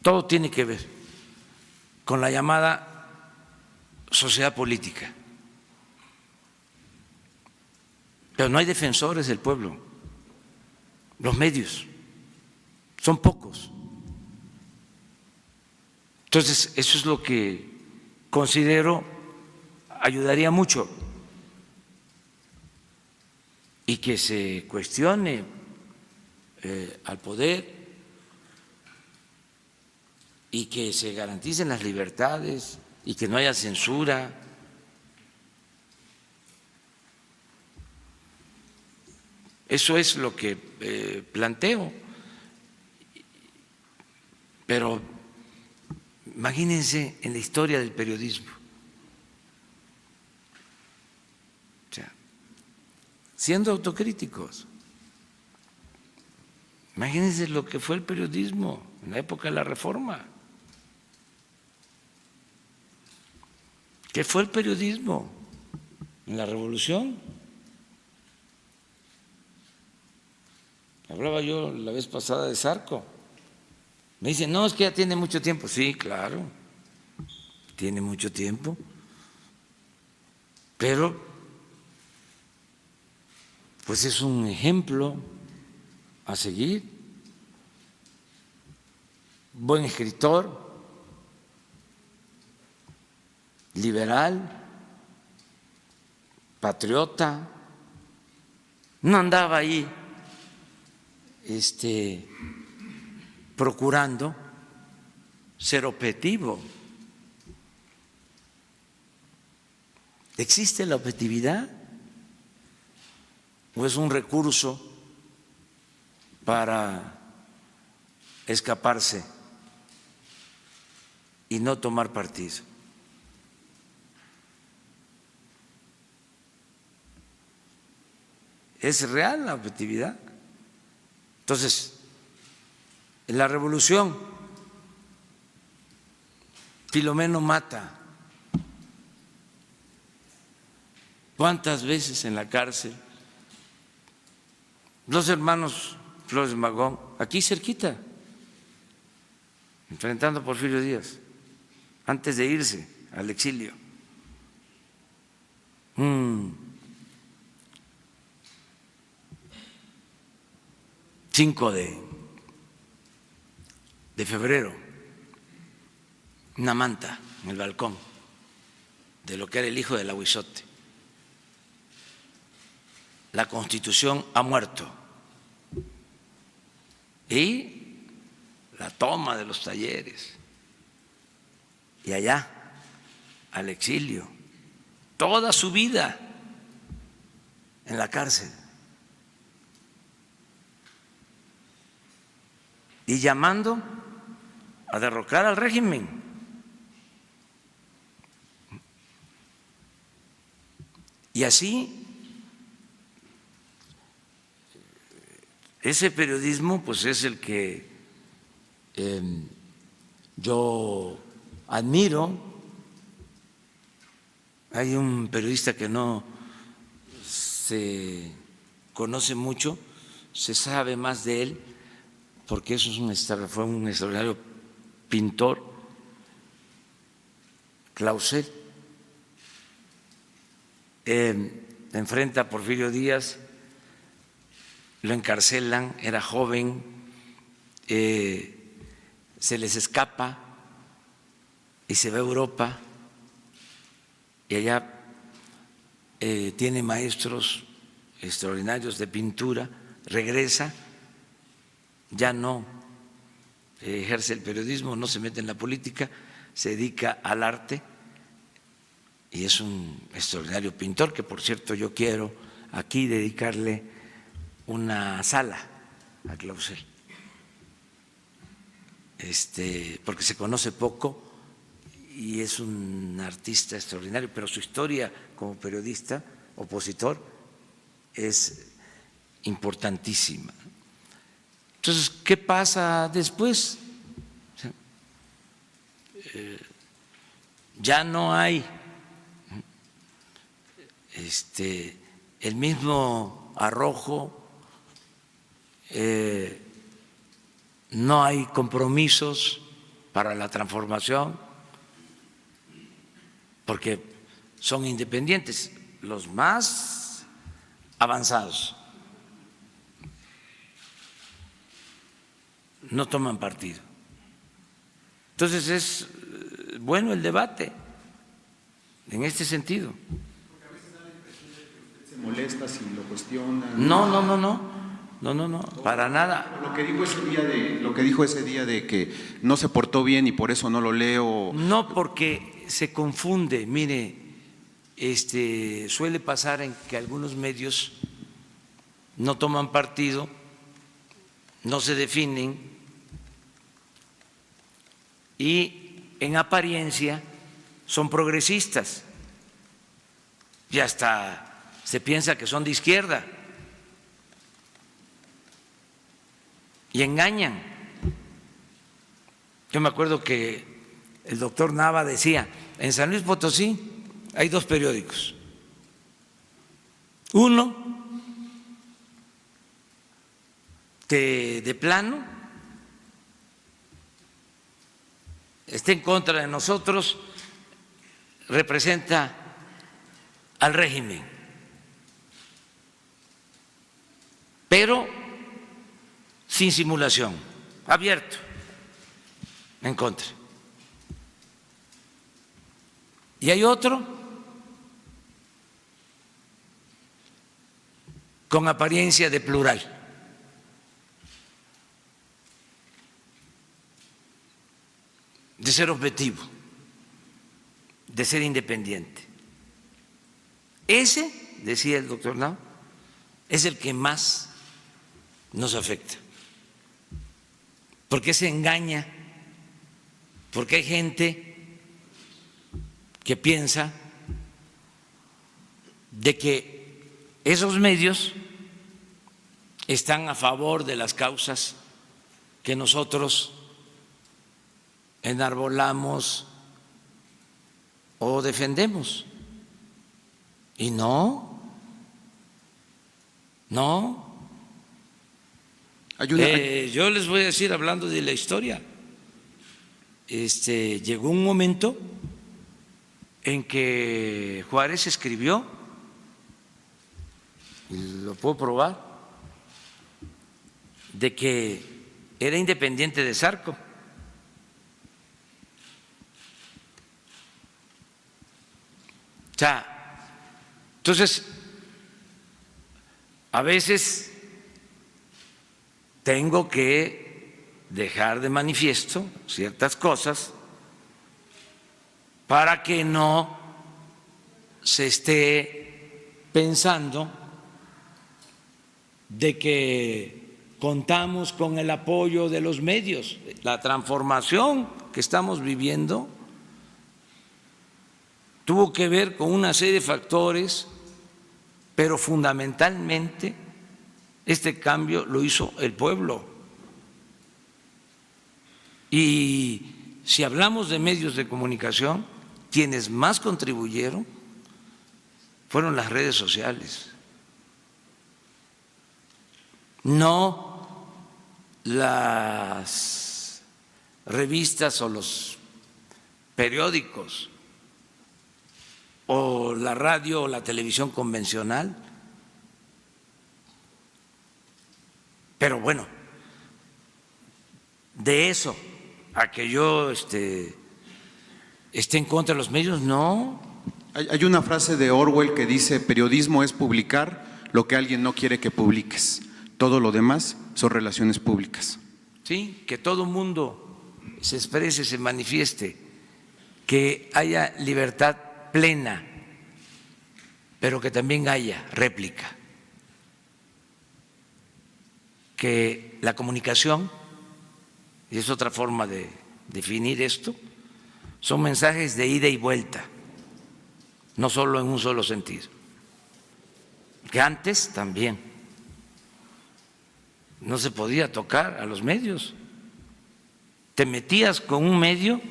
Todo tiene que ver con la llamada sociedad política. Pero no hay defensores del pueblo. Los medios son pocos. Entonces, eso es lo que considero ayudaría mucho, y que se cuestione al poder y que se garanticen las libertades y que no haya censura. Eso es lo que planteo. Pero imagínense en la historia del periodismo. O sea, siendo autocríticos, imagínense lo que fue el periodismo en la época de la Reforma. ¿Qué fue el periodismo en la Revolución? Hablaba yo la vez pasada de Zarco. Me dicen, no, es que ya tiene mucho tiempo. Sí, claro, tiene mucho tiempo, pero pues es un ejemplo a seguir. Buen escritor, liberal, patriota, no andaba ahí procurando ser objetivo. ¿Existe la objetividad o es un recurso para escaparse y no tomar partido? ¿Es real la objetividad? Entonces, en la Revolución, Filomeno mata. ¿Cuántas veces en la cárcel? Los hermanos Flores de Magón, aquí cerquita, enfrentando a Porfirio Díaz, antes de irse al exilio. 5 de febrero, una manta en el balcón de lo que era el hijo del Ahuizote. La Constitución ha muerto. Y la toma de los talleres. Y allá, al exilio. Toda su vida en la cárcel. Y llamando a derrocar al régimen. Y así, ese periodismo pues es el que yo admiro. Hay un periodista que no se conoce mucho, se sabe más de él, porque eso fue un extraordinario pintor, Clausel. Enfrenta a Porfirio Díaz, lo encarcelan, era joven, se les escapa y se va a Europa y allá tiene maestros extraordinarios de pintura, regresa, ya no ejerce el periodismo, no se mete en la política, se dedica al arte y es un extraordinario pintor que, por cierto, yo quiero aquí dedicarle una sala a Clausel, porque se conoce poco y es un artista extraordinario, pero su historia como periodista opositor es importantísima. Entonces, ¿qué pasa después? Ya no hay el mismo arrojo, no hay compromisos para la transformación, porque son independientes, los más avanzados no toman partido. Entonces es bueno el debate en este sentido. Porque a veces da la impresión de que usted se molesta si lo cuestiona. No, para nada. Lo que dijo ese día de que no se portó bien y por eso no lo leo. No, porque se confunde. Mire, suele pasar en que algunos medios no toman partido, no se definen y en apariencia son progresistas y hasta se piensa que son de izquierda y engañan. Yo me acuerdo que el doctor Nava decía, en San Luis Potosí hay 2 periódicos. Uno que de plano está en contra de nosotros, representa al régimen, pero sin simulación, abierto, en contra. Y hay otro con apariencia de plural. De ser objetivo, de ser independiente. Ese, decía el doctor Nava, es el que más nos afecta, porque se engaña, porque hay gente que piensa de que esos medios están a favor de las causas que nosotros enarbolamos o defendemos. Y no. Yo les voy a decir, hablando de la historia, llegó un momento en que Juárez escribió, y lo puedo probar, de que era independiente de Zarco. Entonces, a veces tengo que dejar de manifiesto ciertas cosas para que no se esté pensando de que contamos con el apoyo de los medios. La transformación que estamos viviendo tuvo que ver con una serie de factores, pero fundamentalmente este cambio lo hizo el pueblo. Y si hablamos de medios de comunicación, quienes más contribuyeron fueron las redes sociales, no las revistas o los periódicos o la radio o la televisión convencional. Pero bueno, de eso a que yo esté en contra de los medios, no. Hay una frase de Orwell que dice: periodismo es publicar lo que alguien no quiere que publiques. Todo lo demás son relaciones públicas. Sí, que todo mundo se exprese, se manifieste, que haya libertad plena, pero que también haya réplica, que la comunicación, y es otra forma de definir esto, son mensajes de ida y vuelta, no solo en un solo sentido, que antes también no se podía tocar a los medios, te metías con un medio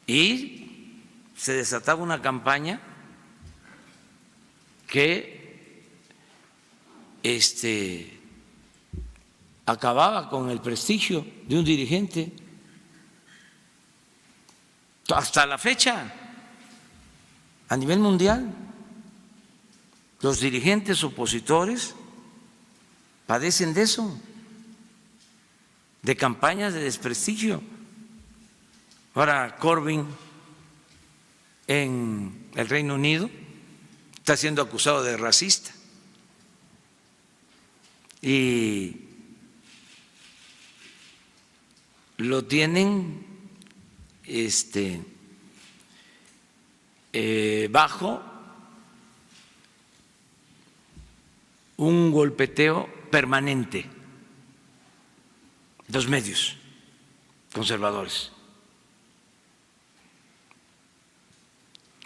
y se desataba una campaña que acababa con el prestigio de un dirigente. Hasta la fecha, a nivel mundial, los dirigentes opositores padecen de eso, de campañas de desprestigio. Ahora Corbyn en el Reino Unido está siendo acusado de racista y lo tienen bajo un golpeteo permanente de los medios conservadores.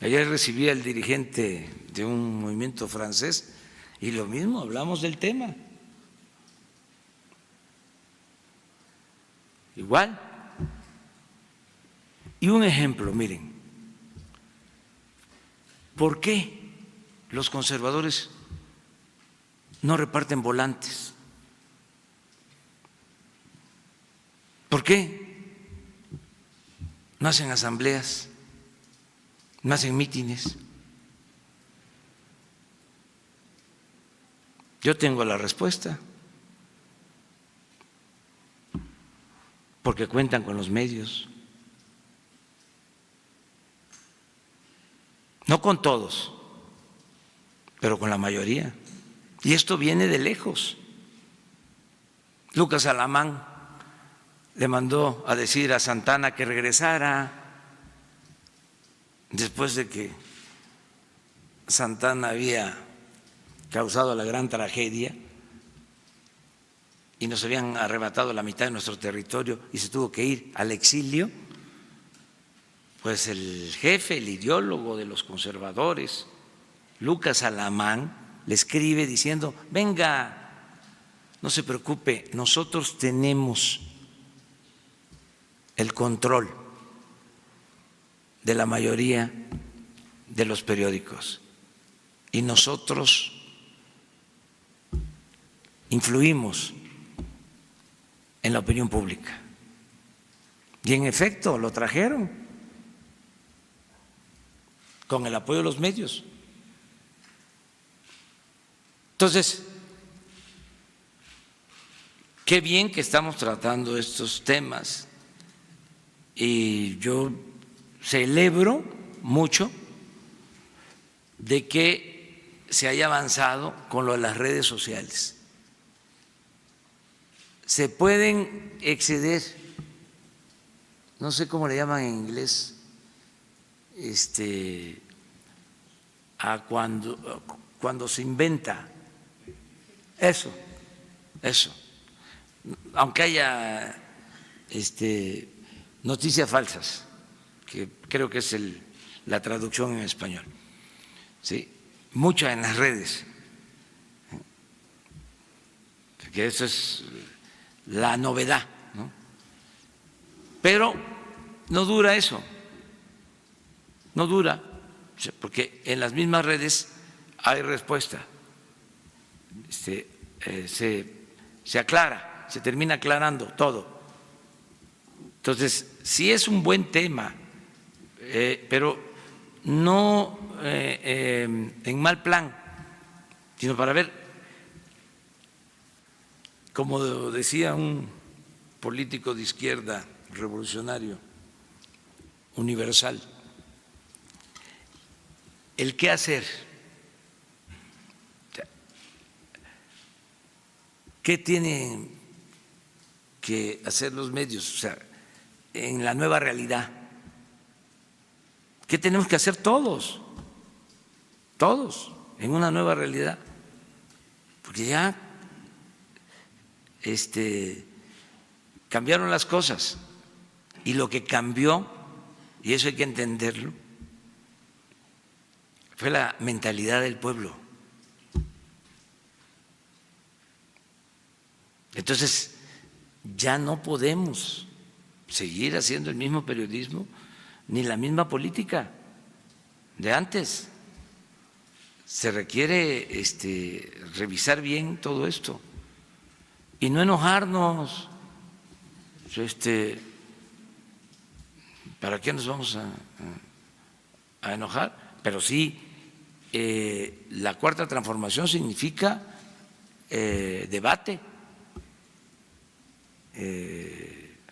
Ayer recibí al dirigente de un movimiento francés y lo mismo, hablamos del tema. Igual. Y un ejemplo, miren, ¿por qué los conservadores no reparten volantes? ¿Por qué no hacen asambleas, no hacen mítines? Yo tengo la respuesta. Porque cuentan con los medios. No con todos, pero con la mayoría. Y esto viene de lejos. Lucas Alamán le mandó a decir a Santana que regresara después de que Santana había causado la gran tragedia y nos habían arrebatado la mitad de nuestro territorio y se tuvo que ir al exilio. Pues el jefe, el ideólogo de los conservadores, Lucas Alamán, le escribe diciendo: venga, no se preocupe, nosotros tenemos el control de la mayoría de los periódicos y nosotros influimos en la opinión pública. Y en efecto lo trajeron con el apoyo de los medios. Entonces, qué bien que estamos tratando estos temas y yo celebro mucho de que se haya avanzado con lo de las redes sociales. Se pueden exceder, no sé cómo le llaman en inglés, a cuando se inventa eso, aunque haya noticias falsas, que creo que es la traducción en español, ¿sí? Mucho en las redes, que eso es la novedad, ¿no? Pero no dura eso. No dura, porque en las mismas redes hay respuesta, se aclara, se termina aclarando todo. Entonces, sí es un buen tema, pero no en mal plan, sino para ver, como decía un político de izquierda revolucionario universal, el qué hacer, qué tienen que hacer los medios, o sea, en la nueva realidad, qué tenemos que hacer todos en una nueva realidad, porque ya cambiaron las cosas y lo que cambió, y eso hay que entenderlo, fue la mentalidad del pueblo. Entonces, ya no podemos seguir haciendo el mismo periodismo ni la misma política de antes. se requiere revisar bien todo esto y no enojarnos. ¿Para qué nos vamos a enojar? Pero sí, la cuarta transformación significa debate,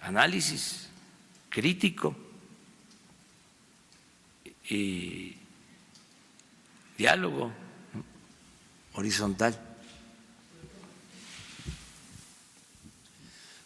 análisis crítico y diálogo horizontal.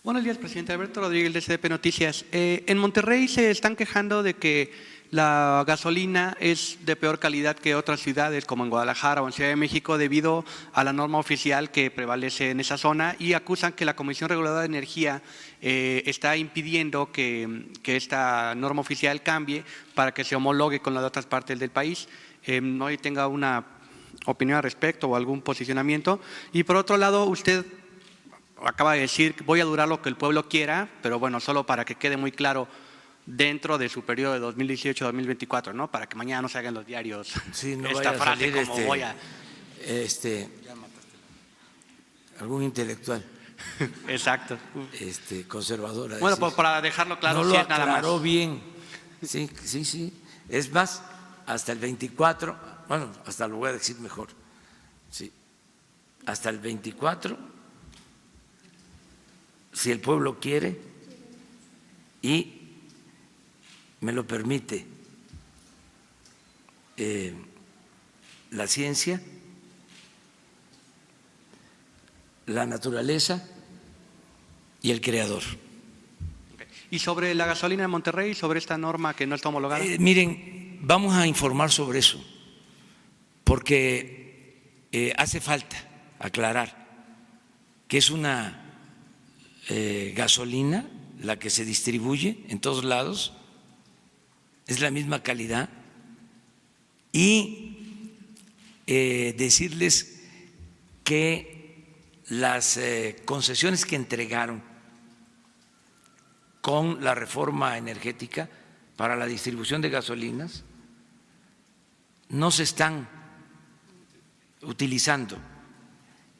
Buenos días, presidente. Alberto Rodríguez, de CDP Noticias. En Monterrey se están quejando de que la gasolina es de peor calidad que otras ciudades como en Guadalajara o en Ciudad de México debido a la norma oficial que prevalece en esa zona y acusan que la Comisión Reguladora de Energía está impidiendo que esta norma oficial cambie para que se homologue con las de otras partes del país. Hoy tenga una opinión al respecto o algún posicionamiento. Y por otro lado, usted acaba de decir que voy a durar lo que el pueblo quiera, pero bueno, solo para que quede muy claro dentro de su periodo de 2018-2024, ¿no? Para que mañana no se hagan los diarios sí, no esta frase salir como voy a… algún intelectual Exacto. conservador. Bueno, pues para dejarlo claro, no sí lo es nada más. aclaró bien. Sí. Es más, hasta el 24, bueno, hasta lo voy a decir mejor. Sí. Hasta el 24, si el pueblo quiere y me lo permite la ciencia, la naturaleza y el creador. ¿Y sobre la gasolina en Monterrey, sobre esta norma que no está homologada? Miren, vamos a informar sobre eso, porque hace falta aclarar que es una gasolina la que se distribuye en todos lados, es la misma calidad, y decirles que las concesiones que entregaron con la reforma energética para la distribución de gasolinas no se están utilizando.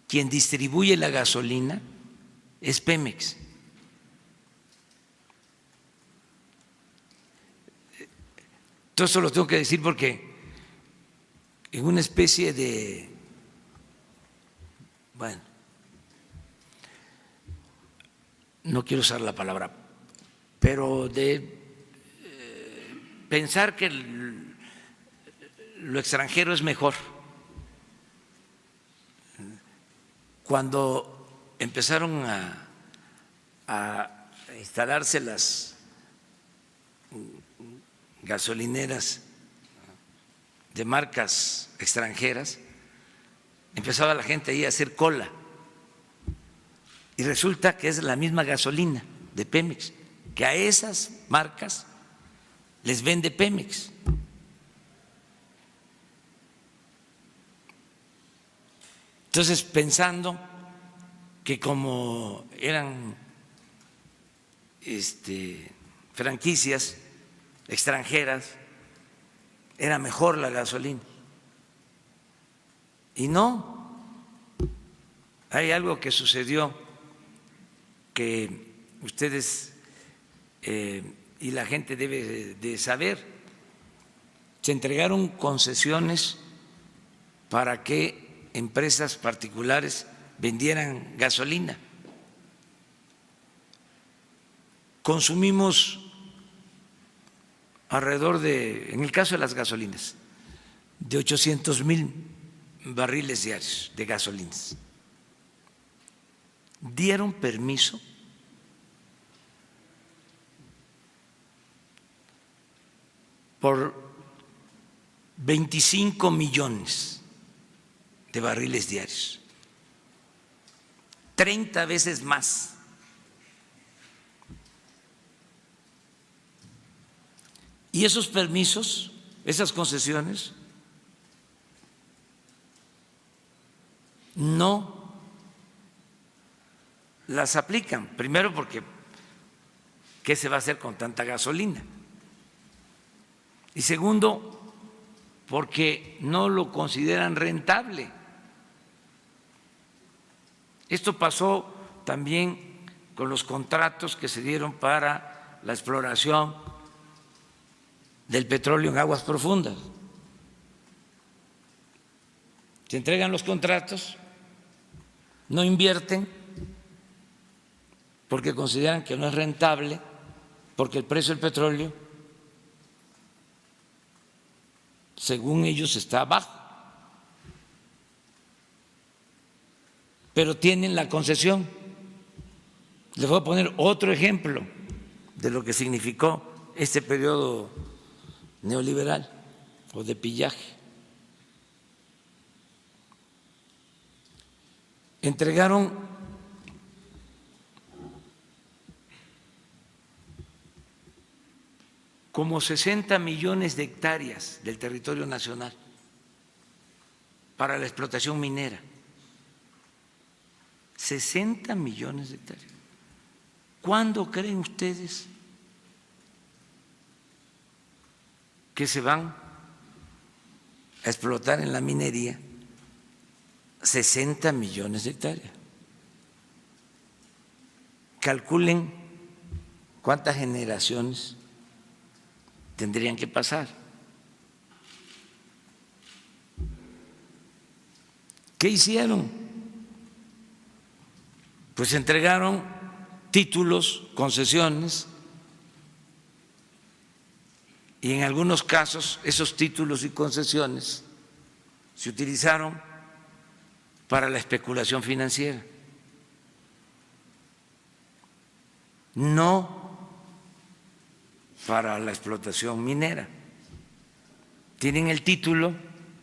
Quien distribuye la gasolina es Pemex. Todo eso lo tengo que decir porque en una especie de, bueno, no quiero usar la palabra, pero de pensar que lo extranjero es mejor. Cuando empezaron a instalarse las gasolineras de marcas extranjeras, empezaba la gente ahí a hacer cola y resulta que es la misma gasolina de Pemex, que a esas marcas les vende Pemex. Entonces, pensando que como eran franquicias extranjeras, era mejor la gasolina. Y no, hay algo que sucedió que ustedes y la gente debe de saber. Se entregaron concesiones para que empresas particulares vendieran gasolina. Consumimos alrededor de, en el caso de las gasolinas, de 800,000 barriles diarios de gasolinas. Dieron permiso por 25 millones de barriles diarios, 30 veces más. Y esos permisos, esas concesiones, no las aplican. Primero porque ¿qué se va a hacer con tanta gasolina? Y segundo, porque no lo consideran rentable. Esto pasó también con los contratos que se dieron para la exploración del petróleo en aguas profundas. Se entregan los contratos, no invierten porque consideran que no es rentable, porque el precio del petróleo, según ellos, está bajo. Pero tienen la concesión. Les voy a poner otro ejemplo de lo que significó este periodo neoliberal o de pillaje. Entregaron como 60 millones de hectáreas del territorio nacional para la explotación minera. 60 millones de hectáreas. ¿Cuándo creen ustedes que se van a explotar en la minería 60 millones de hectáreas? Calculen cuántas generaciones tendrían que pasar. ¿Qué hicieron? Pues entregaron títulos, concesiones, y en algunos casos esos títulos y concesiones se utilizaron para la especulación financiera, no para la explotación minera. Tienen el título,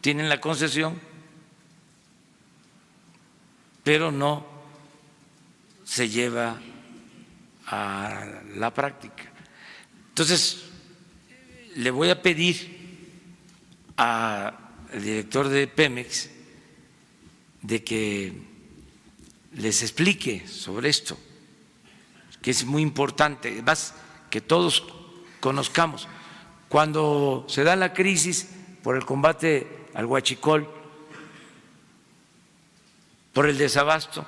tienen la concesión, pero no se lleva a la práctica. Entonces, le voy a pedir al director de Pemex de que les explique sobre esto, que es muy importante, además que todos conozcamos. Cuando se da la crisis por el combate al huachicol, por el desabasto,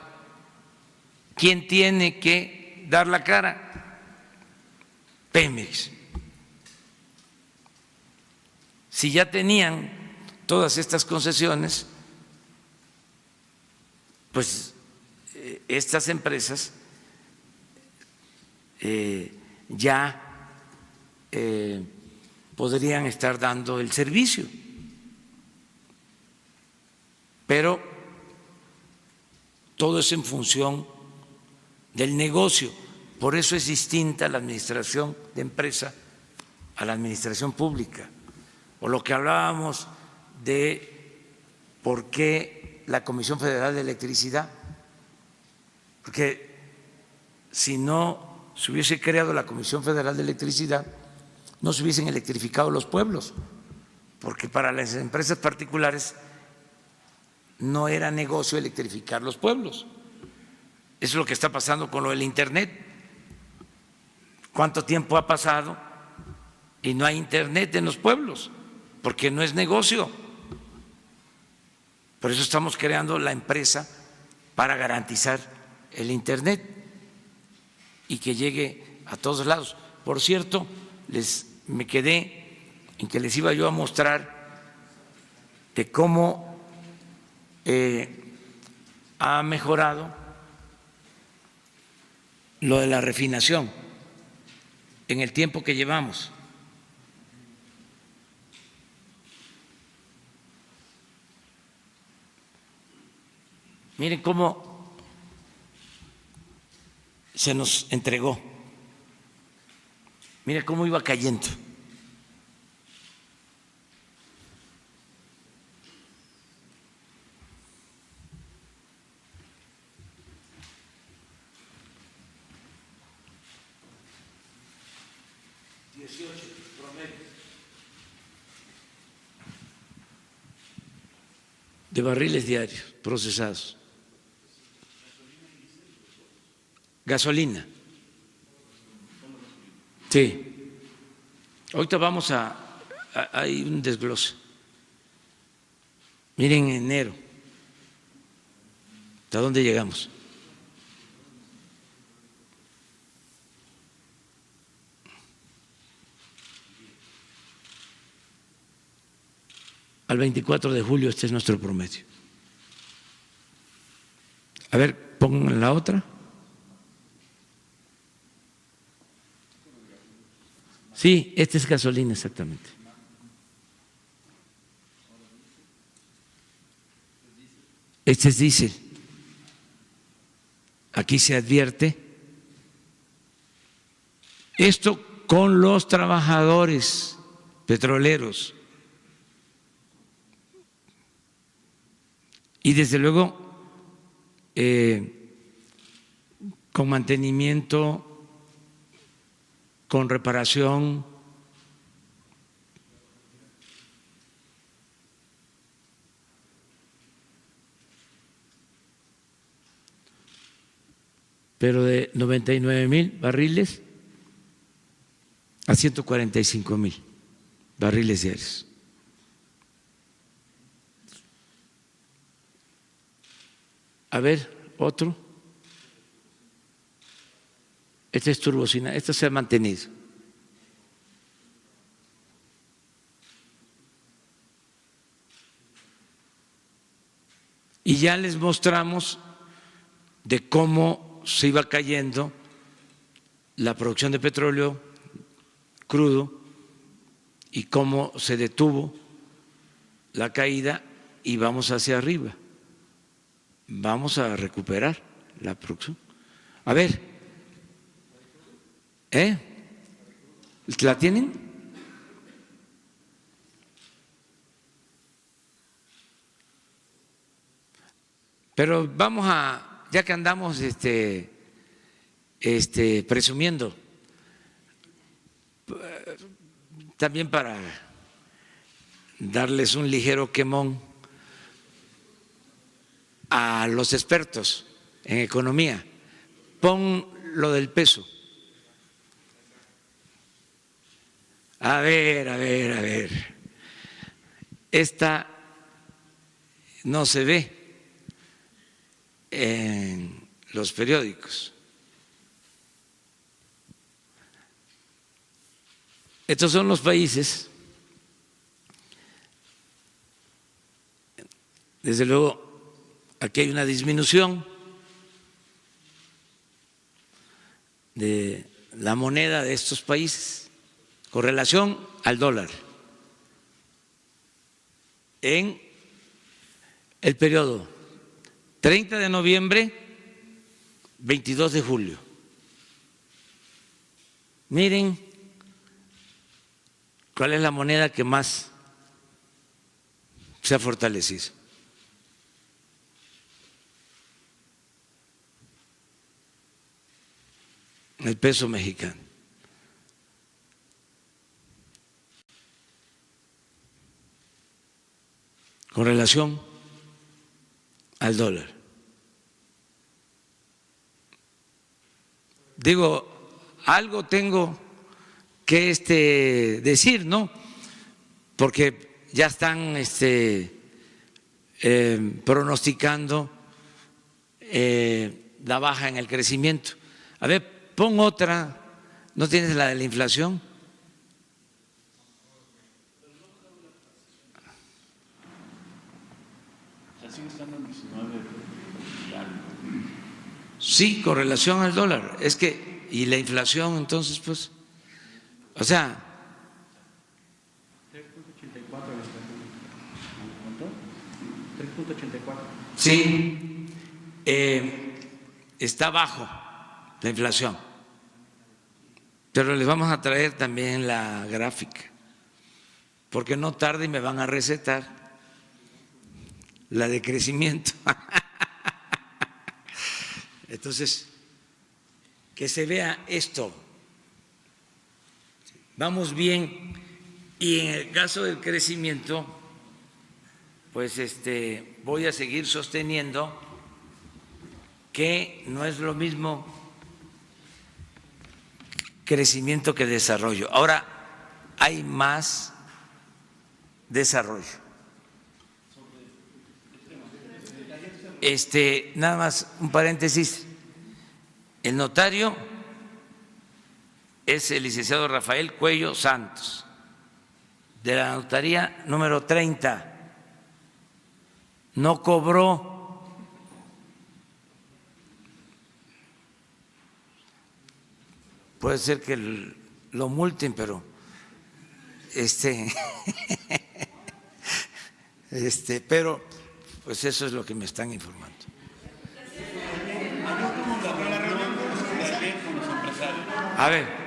¿quién tiene que dar la cara? Pemex. Si ya tenían todas estas concesiones, pues estas empresas ya podrían estar dando el servicio, pero todo es en función del negocio. Por eso es distinta la administración de empresa a la administración pública. O lo que hablábamos de por qué la Comisión Federal de Electricidad, porque si no se hubiese creado la Comisión Federal de Electricidad, no se hubiesen electrificado los pueblos, porque para las empresas particulares no era negocio electrificar los pueblos. Eso es lo que está pasando con lo del Internet. ¿Cuánto tiempo ha pasado y no hay Internet en los pueblos? Porque no es negocio. Por eso estamos creando la empresa para garantizar el Internet y que llegue a todos lados. Por cierto, me quedé en que les iba yo a mostrar de cómo ha mejorado lo de la refinación en el tiempo que llevamos. Miren cómo se nos entregó. Miren cómo iba cayendo. De barriles diarios procesados. Gasolina. Sí. Ahorita vamos hay un desglose Miren, en enero, ¿hasta dónde llegamos? Al 24 de julio este es nuestro promedio. A ver, pongan la otra. Sí, este es gasolina exactamente. Este es diésel. Aquí se advierte esto con los trabajadores petroleros. Y desde luego con mantenimiento, con reparación. Pero de 99,000 barriles a 145,000 barriles diarios. A ver, otro. Este es turbocina, esto se ha mantenido. Y ya les mostramos de cómo se iba cayendo la producción de petróleo crudo y cómo se detuvo la caída y vamos hacia arriba. Vamos a recuperar la producción. A ver, ¿la tienen? Pero vamos a, ya que andamos presumiendo, también para darles un ligero quemón a los expertos en economía, pon lo del peso. A ver. Esta no se ve en los periódicos. Estos son los países, desde luego. Aquí hay una disminución de la moneda de estos países con relación al dólar en el periodo 30 de noviembre, 22 de julio. Miren cuál es la moneda que más se ha fortalecido. El peso mexicano. Con relación al dólar. Digo, algo tengo que decir, ¿no? Porque ya están pronosticando la baja en el crecimiento. A ver, pon otra, ¿no tienes la de la inflación? Sí, con relación al dólar. Es que, y la inflación, entonces, pues, o sea. 3.84. Sí, está bajo la inflación, pero les vamos a traer también la gráfica, porque no tarde y me van a recetar la de crecimiento. Entonces, que se vea esto. Vamos bien, y en el caso del crecimiento, pues voy a seguir sosteniendo que no es lo mismo crecimiento que desarrollo. Ahora hay más desarrollo. nada más un paréntesis. El notario es el licenciado Rafael Cuello Santos, de la notaría número 30. No cobró. Puede ser que lo multen, pero pero pues eso es lo que me están informando. A ver.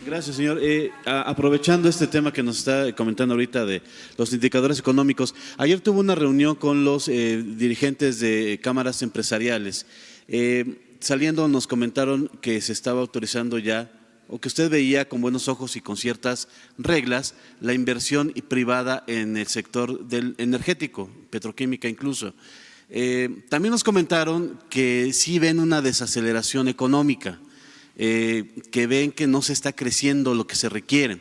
Gracias, señor. Aprovechando este tema que nos está comentando ahorita de los indicadores económicos, ayer tuvo una reunión con los dirigentes de cámaras empresariales. Saliendo nos comentaron que se estaba autorizando ya, o que usted veía con buenos ojos y con ciertas reglas, la inversión privada en el sector del energético, petroquímica incluso. También nos comentaron que sí ven una desaceleración económica, que ven que no se está creciendo lo que se requiere.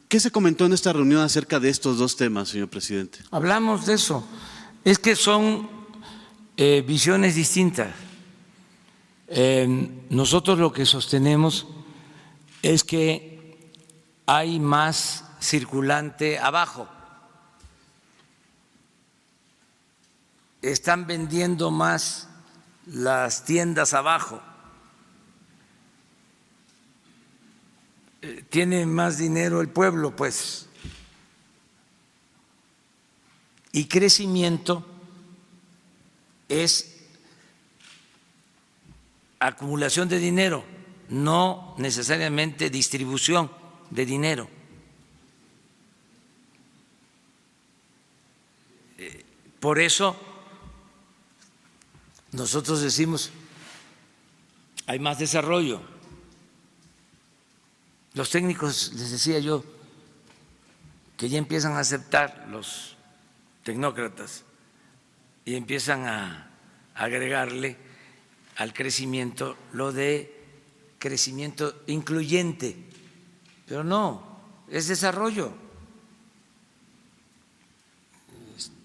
¿Qué se comentó en esta reunión acerca de estos dos temas, señor presidente? Hablamos de eso. Es que son visiones distintas. Nosotros lo que sostenemos es que hay más circulante abajo. Están vendiendo más las tiendas abajo. Tiene más dinero el pueblo, pues. Y crecimiento es acumulación de dinero, no necesariamente distribución de dinero. Por eso nosotros decimos, hay más desarrollo. Los técnicos, les decía yo, que ya empiezan a aceptar, los tecnócratas, y empiezan a agregarle al crecimiento lo de crecimiento incluyente, pero no, es desarrollo.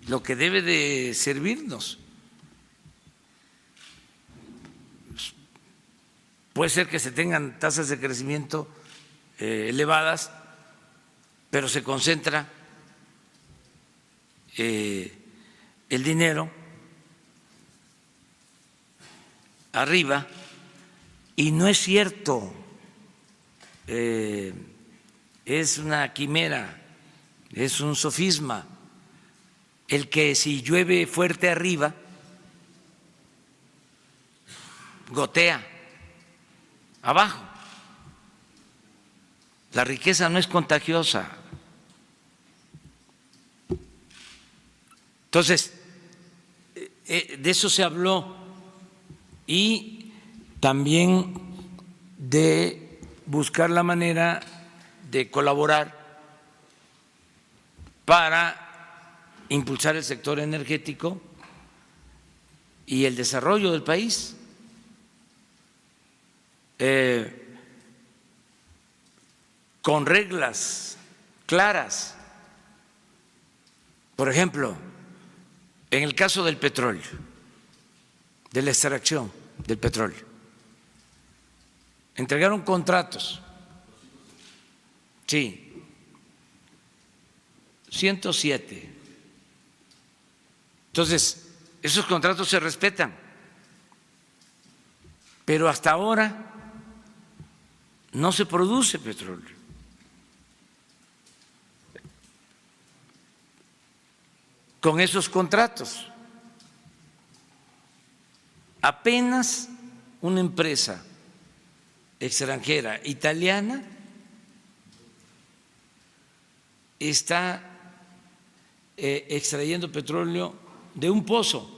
Lo que debe de servirnos. Puede ser que se tengan tasas de crecimiento elevadas, pero se concentra el dinero arriba, y no es cierto, es una quimera, es un sofisma, el que si llueve fuerte arriba, gotea abajo. La riqueza no es contagiosa. Entonces, de eso se habló, y también de buscar la manera de colaborar para impulsar el sector energético y el desarrollo del país. Con reglas claras. Por ejemplo, en el caso del petróleo, de la extracción del petróleo, entregaron contratos, sí, 107. Entonces, esos contratos se respetan, pero hasta ahora no se produce petróleo. Con esos contratos, apenas una empresa extranjera italiana está extrayendo petróleo de un pozo.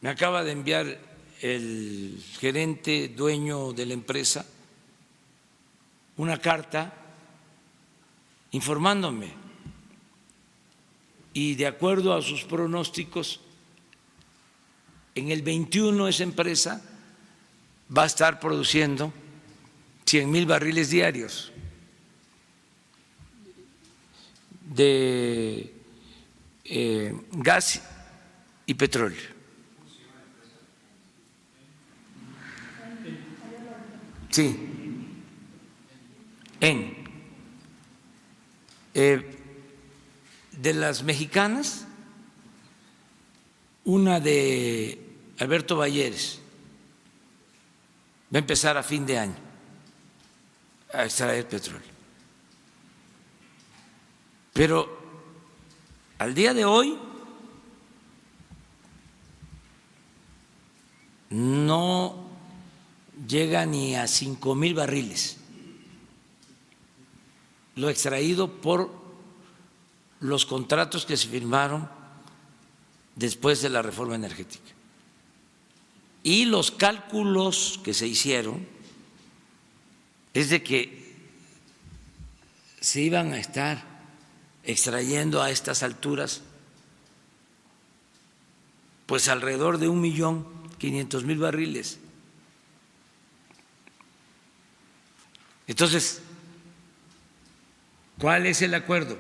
Me acaba de enviar el gerente dueño de la empresa una carta informándome, y de acuerdo a sus pronósticos, en el 21 esa empresa va a estar produciendo 100,000 barriles diarios de gas y Petróleo. Sí, de las mexicanas, una de Alberto Balleres va a empezar a fin de año a extraer petróleo. Pero al día de hoy no llega ni a 5,000 barriles lo extraído por los contratos que se firmaron después de la reforma energética. Y los cálculos que se hicieron es de que se iban a estar extrayendo a estas alturas pues alrededor de 1.500.000 barriles. Entonces, ¿cuál es el acuerdo?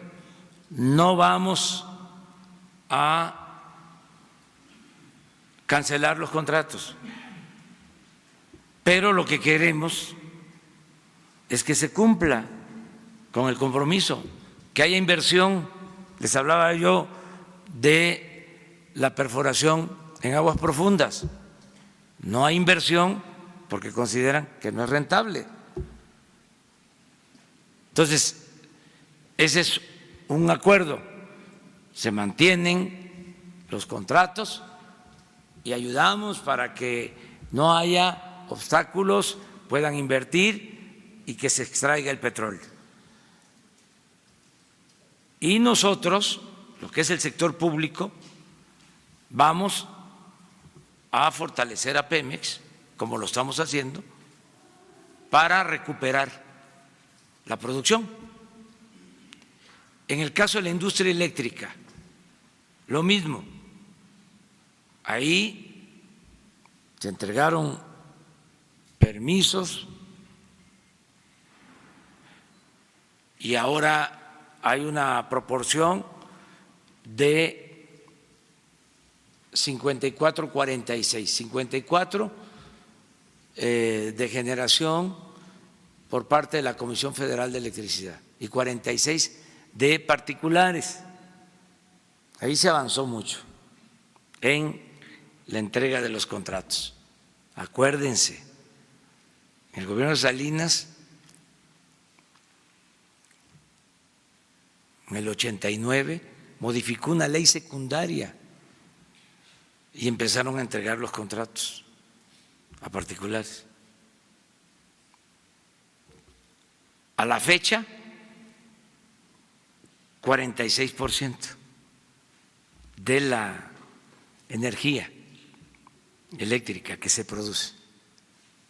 No vamos a cancelar los contratos, pero lo que queremos es que se cumpla con el compromiso, que haya inversión. Les hablaba yo de la perforación en aguas profundas. No hay inversión porque consideran que no es rentable. Entonces, ese es un acuerdo. Se mantienen los contratos y ayudamos para que no haya obstáculos, puedan invertir y que se extraiga el petróleo. Y nosotros, lo que es el sector público, vamos a fortalecer a Pemex, como lo estamos haciendo, para recuperar la producción. En el caso de la industria eléctrica, lo mismo. Ahí se entregaron permisos y ahora hay una proporción de 54-46, 54 de generación por parte de la Comisión Federal de Electricidad y 46 de particulares. Ahí se avanzó mucho en la entrega de los contratos. Acuérdense, el gobierno de Salinas en el 89 modificó una ley secundaria y empezaron a entregar los contratos a particulares. A la fecha, 46% de la energía eléctrica que se produce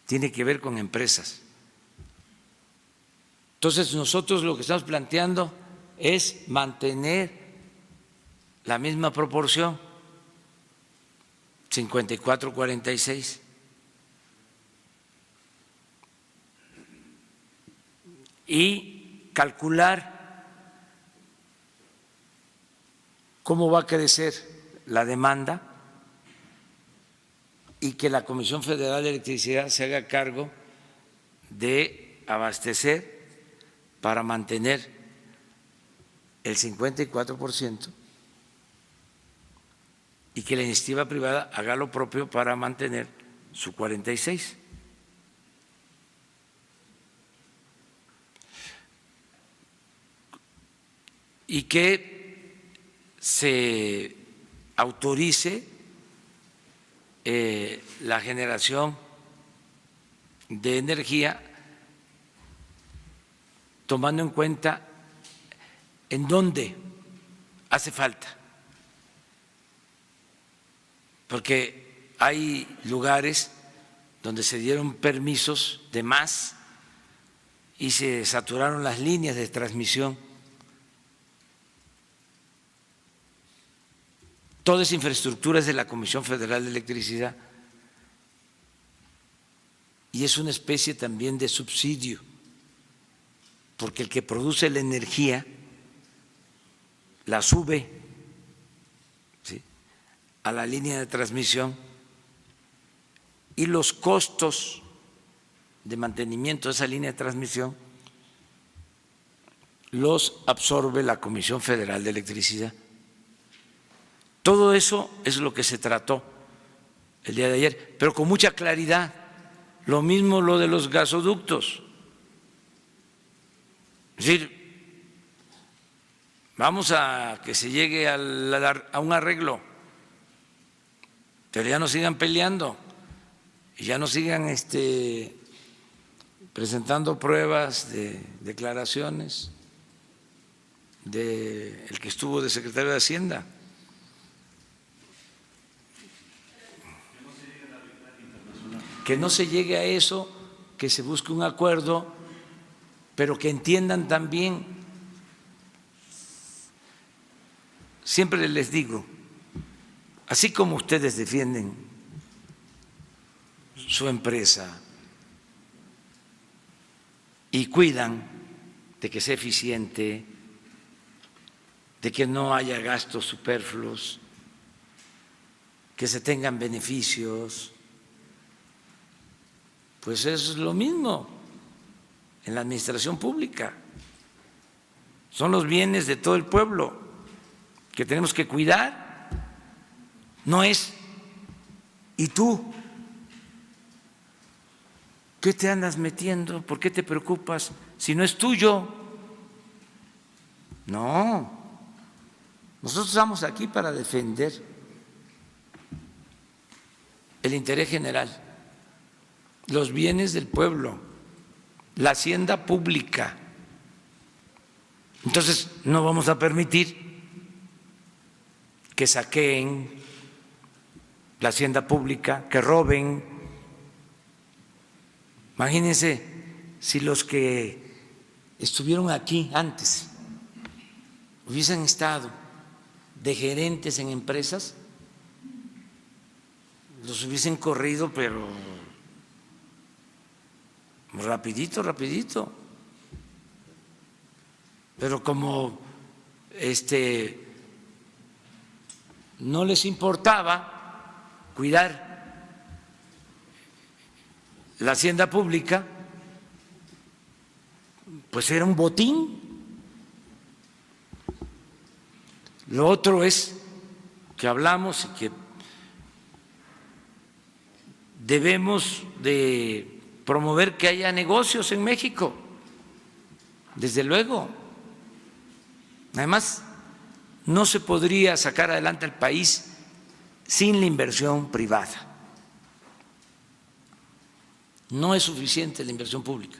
tiene que ver con empresas. Entonces, nosotros lo que estamos planteando es mantener la misma proporción, 54-46. Y calcular cómo va a crecer la demanda y que la Comisión Federal de Electricidad se haga cargo de abastecer para mantener el 54% y que la iniciativa privada haga lo propio para mantener su 46%. Y que se autorice la generación de energía tomando en cuenta en dónde hace falta, porque hay lugares donde se dieron permisos de más y se saturaron las líneas de transmisión. Toda esa infraestructura es de la Comisión Federal de Electricidad y es una especie también de subsidio, porque el que produce la energía la sube, ¿sí?, a la línea de transmisión y los costos de mantenimiento de esa línea de transmisión los absorbe la Comisión Federal de Electricidad. Todo eso es lo que se trató el día de ayer, pero con mucha claridad. Lo mismo lo de los gasoductos. Es decir, vamos a que se llegue a un arreglo, pero ya no sigan peleando y ya no sigan presentando pruebas de declaraciones del que estuvo de secretario de Hacienda. Que no se llegue a eso, que se busque un acuerdo, pero que entiendan también, siempre les digo, así como ustedes defienden su empresa y cuidan de que sea eficiente, de que no haya gastos superfluos, que se tengan beneficios, pues es lo mismo en la administración pública. Son los bienes de todo el pueblo que tenemos que cuidar. No es, ¿y tú qué te andas metiendo? ¿Por qué te preocupas si no es tuyo? No, nosotros estamos aquí para defender el interés general, los bienes del pueblo, la hacienda pública. Entonces no vamos a permitir que saqueen la hacienda pública, que roben. Imagínense si los que estuvieron aquí antes hubiesen estado de gerentes en empresas, los hubiesen corrido, pero rapidito, rapidito. Pero como no les importaba cuidar la hacienda pública, pues era un botín. Lo otro es que hablamos y que debemos de promover que haya negocios en México, desde luego. Además, no se podría sacar adelante el país sin la inversión privada. No es suficiente la inversión pública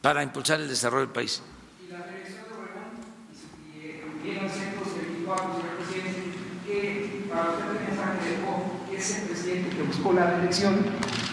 para impulsar el desarrollo del país. Y la reelección de Obregón, y en el 124, señor presidente, que para usted el mensaje dejó que ese presidente que buscó la reelección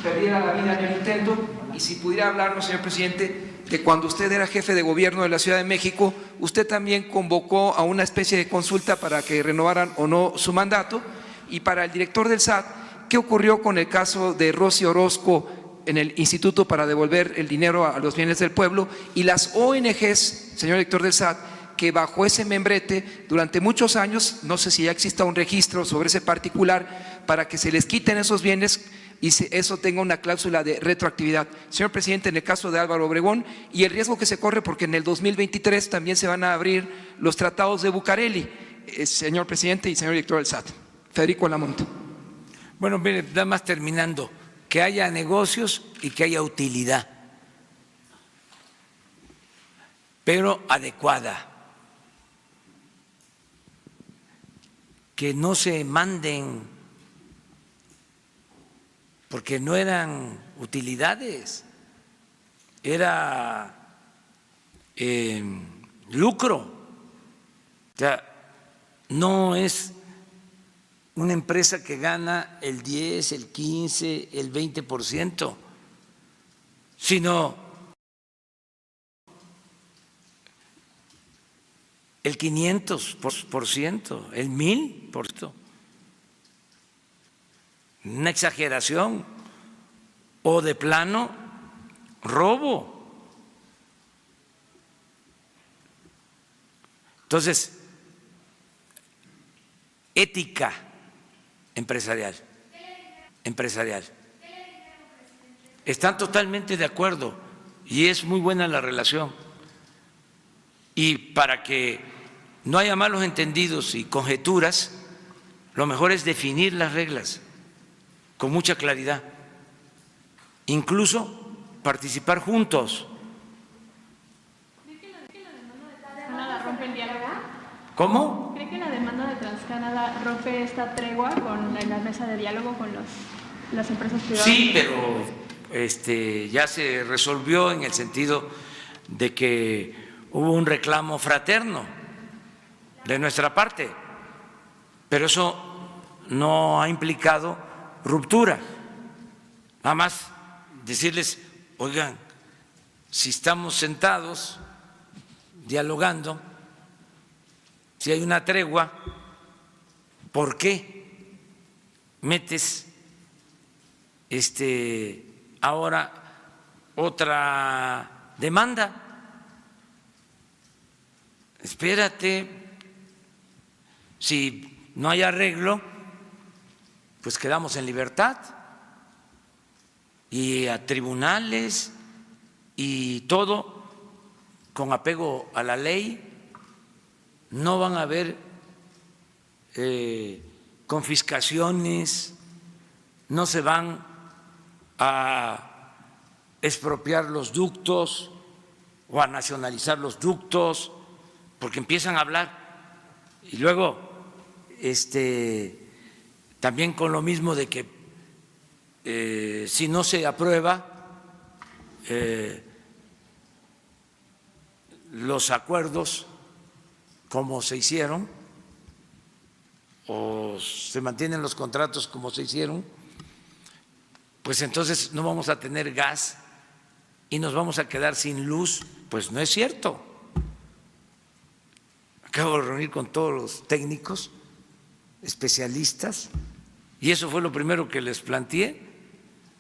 perdiera la vida en el intento, y si pudiera hablarnos, señor presidente, que cuando usted era jefe de gobierno de la Ciudad de México, usted también convocó a una especie de consulta para que renovaran o no su mandato. Y para el director del SAT, ¿qué ocurrió con el caso de Rosy Orozco en el Instituto para devolver el dinero a los bienes del pueblo y las ONGs, señor director del SAT, que bajo ese membrete durante muchos años, no sé si ya exista un registro sobre ese particular, para que se les quiten esos bienes y eso tenga una cláusula de retroactividad? Señor presidente, en el caso de Álvaro Obregón y el riesgo que se corre porque en el 2023 también se van a abrir los tratados de Bucareli, señor presidente y señor director del SAT. Federico Lamonte. Bueno, mire, nada más terminando, que haya negocios y que haya utilidad, pero adecuada, que no se manden porque no eran utilidades, era lucro. O sea, no es una empresa que gana el 10, el 15, el 20%, sino el 500%, el 1000%. Una exageración o de plano robo. Entonces, ética empresarial. Están totalmente de acuerdo y es muy buena la relación. Y para que no haya malos entendidos y conjeturas, lo mejor es definir las reglas con mucha claridad, incluso participar juntos. ¿Cree que la demanda de TransCanada rompe el diálogo? ¿Cómo? ¿Cree que la demanda de TransCanada rompe esta tregua con la mesa de diálogo con las empresas privadas? Sí, pero ya se resolvió en el sentido de que hubo un reclamo fraterno de nuestra parte, pero eso no ha implicado ruptura. Nada más decirles, oigan, si estamos sentados dialogando, si hay una tregua, ¿por qué metes ahora otra demanda? Espérate, si no hay arreglo, pues quedamos en libertad y a tribunales y todo con apego a la ley. No van a haber confiscaciones, no se van a expropiar los ductos o a nacionalizar los ductos, porque empiezan a hablar y luego también con lo mismo de que si no se aprueba los acuerdos como se hicieron o se mantienen los contratos como se hicieron, pues entonces no vamos a tener gas y nos vamos a quedar sin luz. Pues no es cierto. Acabo de reunir con todos los técnicos, especialistas, y eso fue lo primero que les planteé,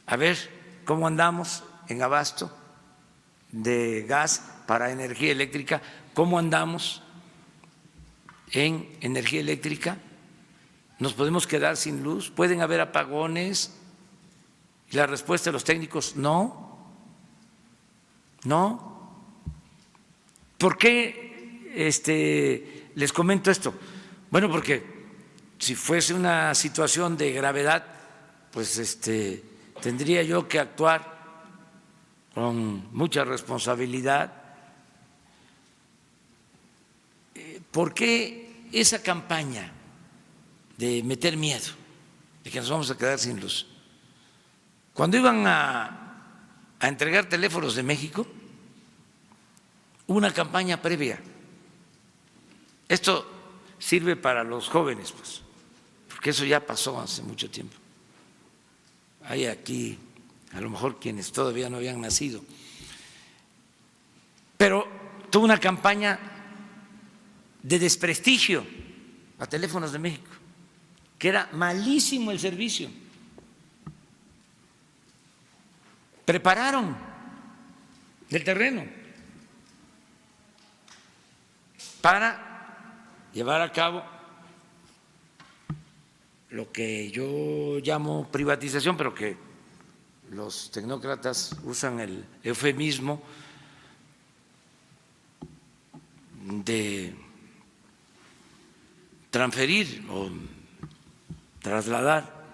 a ver cómo andamos en abasto de gas para energía eléctrica, cómo andamos en energía eléctrica, nos podemos quedar sin luz, pueden haber apagones, y la respuesta de los técnicos, no. ¿Por qué les comento esto? Bueno, porque si fuese una situación de gravedad, pues tendría yo que actuar con mucha responsabilidad. ¿Por qué esa campaña de meter miedo de que nos vamos a quedar sin luz? Cuando iban a entregar teléfonos de México, hubo una campaña previa. Esto sirve para los jóvenes, pues, porque eso ya pasó hace mucho tiempo. Hay aquí a lo mejor quienes todavía no habían nacido, pero tuvo una campaña de desprestigio a Teléfonos de México, que era malísimo el servicio. Prepararon el terreno para llevar a cabo lo que yo llamo privatización, pero que los tecnócratas usan el eufemismo de transferir o trasladar.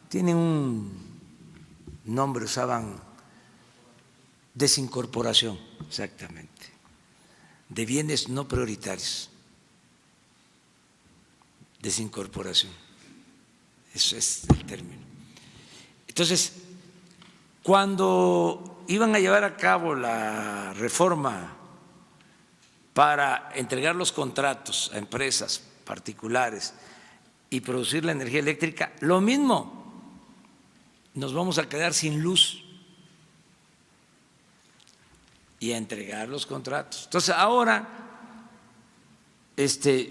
Tiene un nombre, usaban desincorporación, exactamente, de bienes no prioritarios, desincorporación, eso es el término. Entonces, cuando iban a llevar a cabo la reforma para entregar los contratos a empresas particulares y producir la energía eléctrica, lo mismo, nos vamos a quedar sin luz y a entregar los contratos. Entonces ahora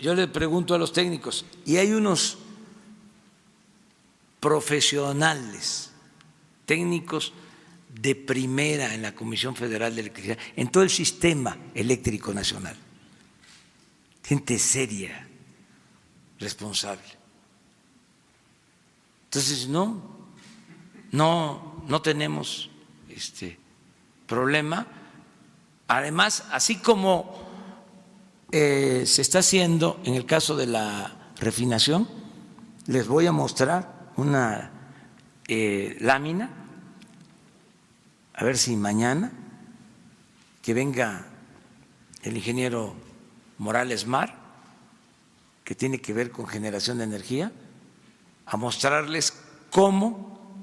yo le pregunto a los técnicos, y hay unos profesionales, técnicos de primera en la Comisión Federal de Electricidad, en todo el sistema eléctrico nacional, gente seria, responsable. Entonces, no tenemos problema. Además, así como se está haciendo en el caso de la refinación, les voy a mostrar una lámina, a ver si mañana que venga el ingeniero Morales Mar, que tiene que ver con generación de energía, a mostrarles cómo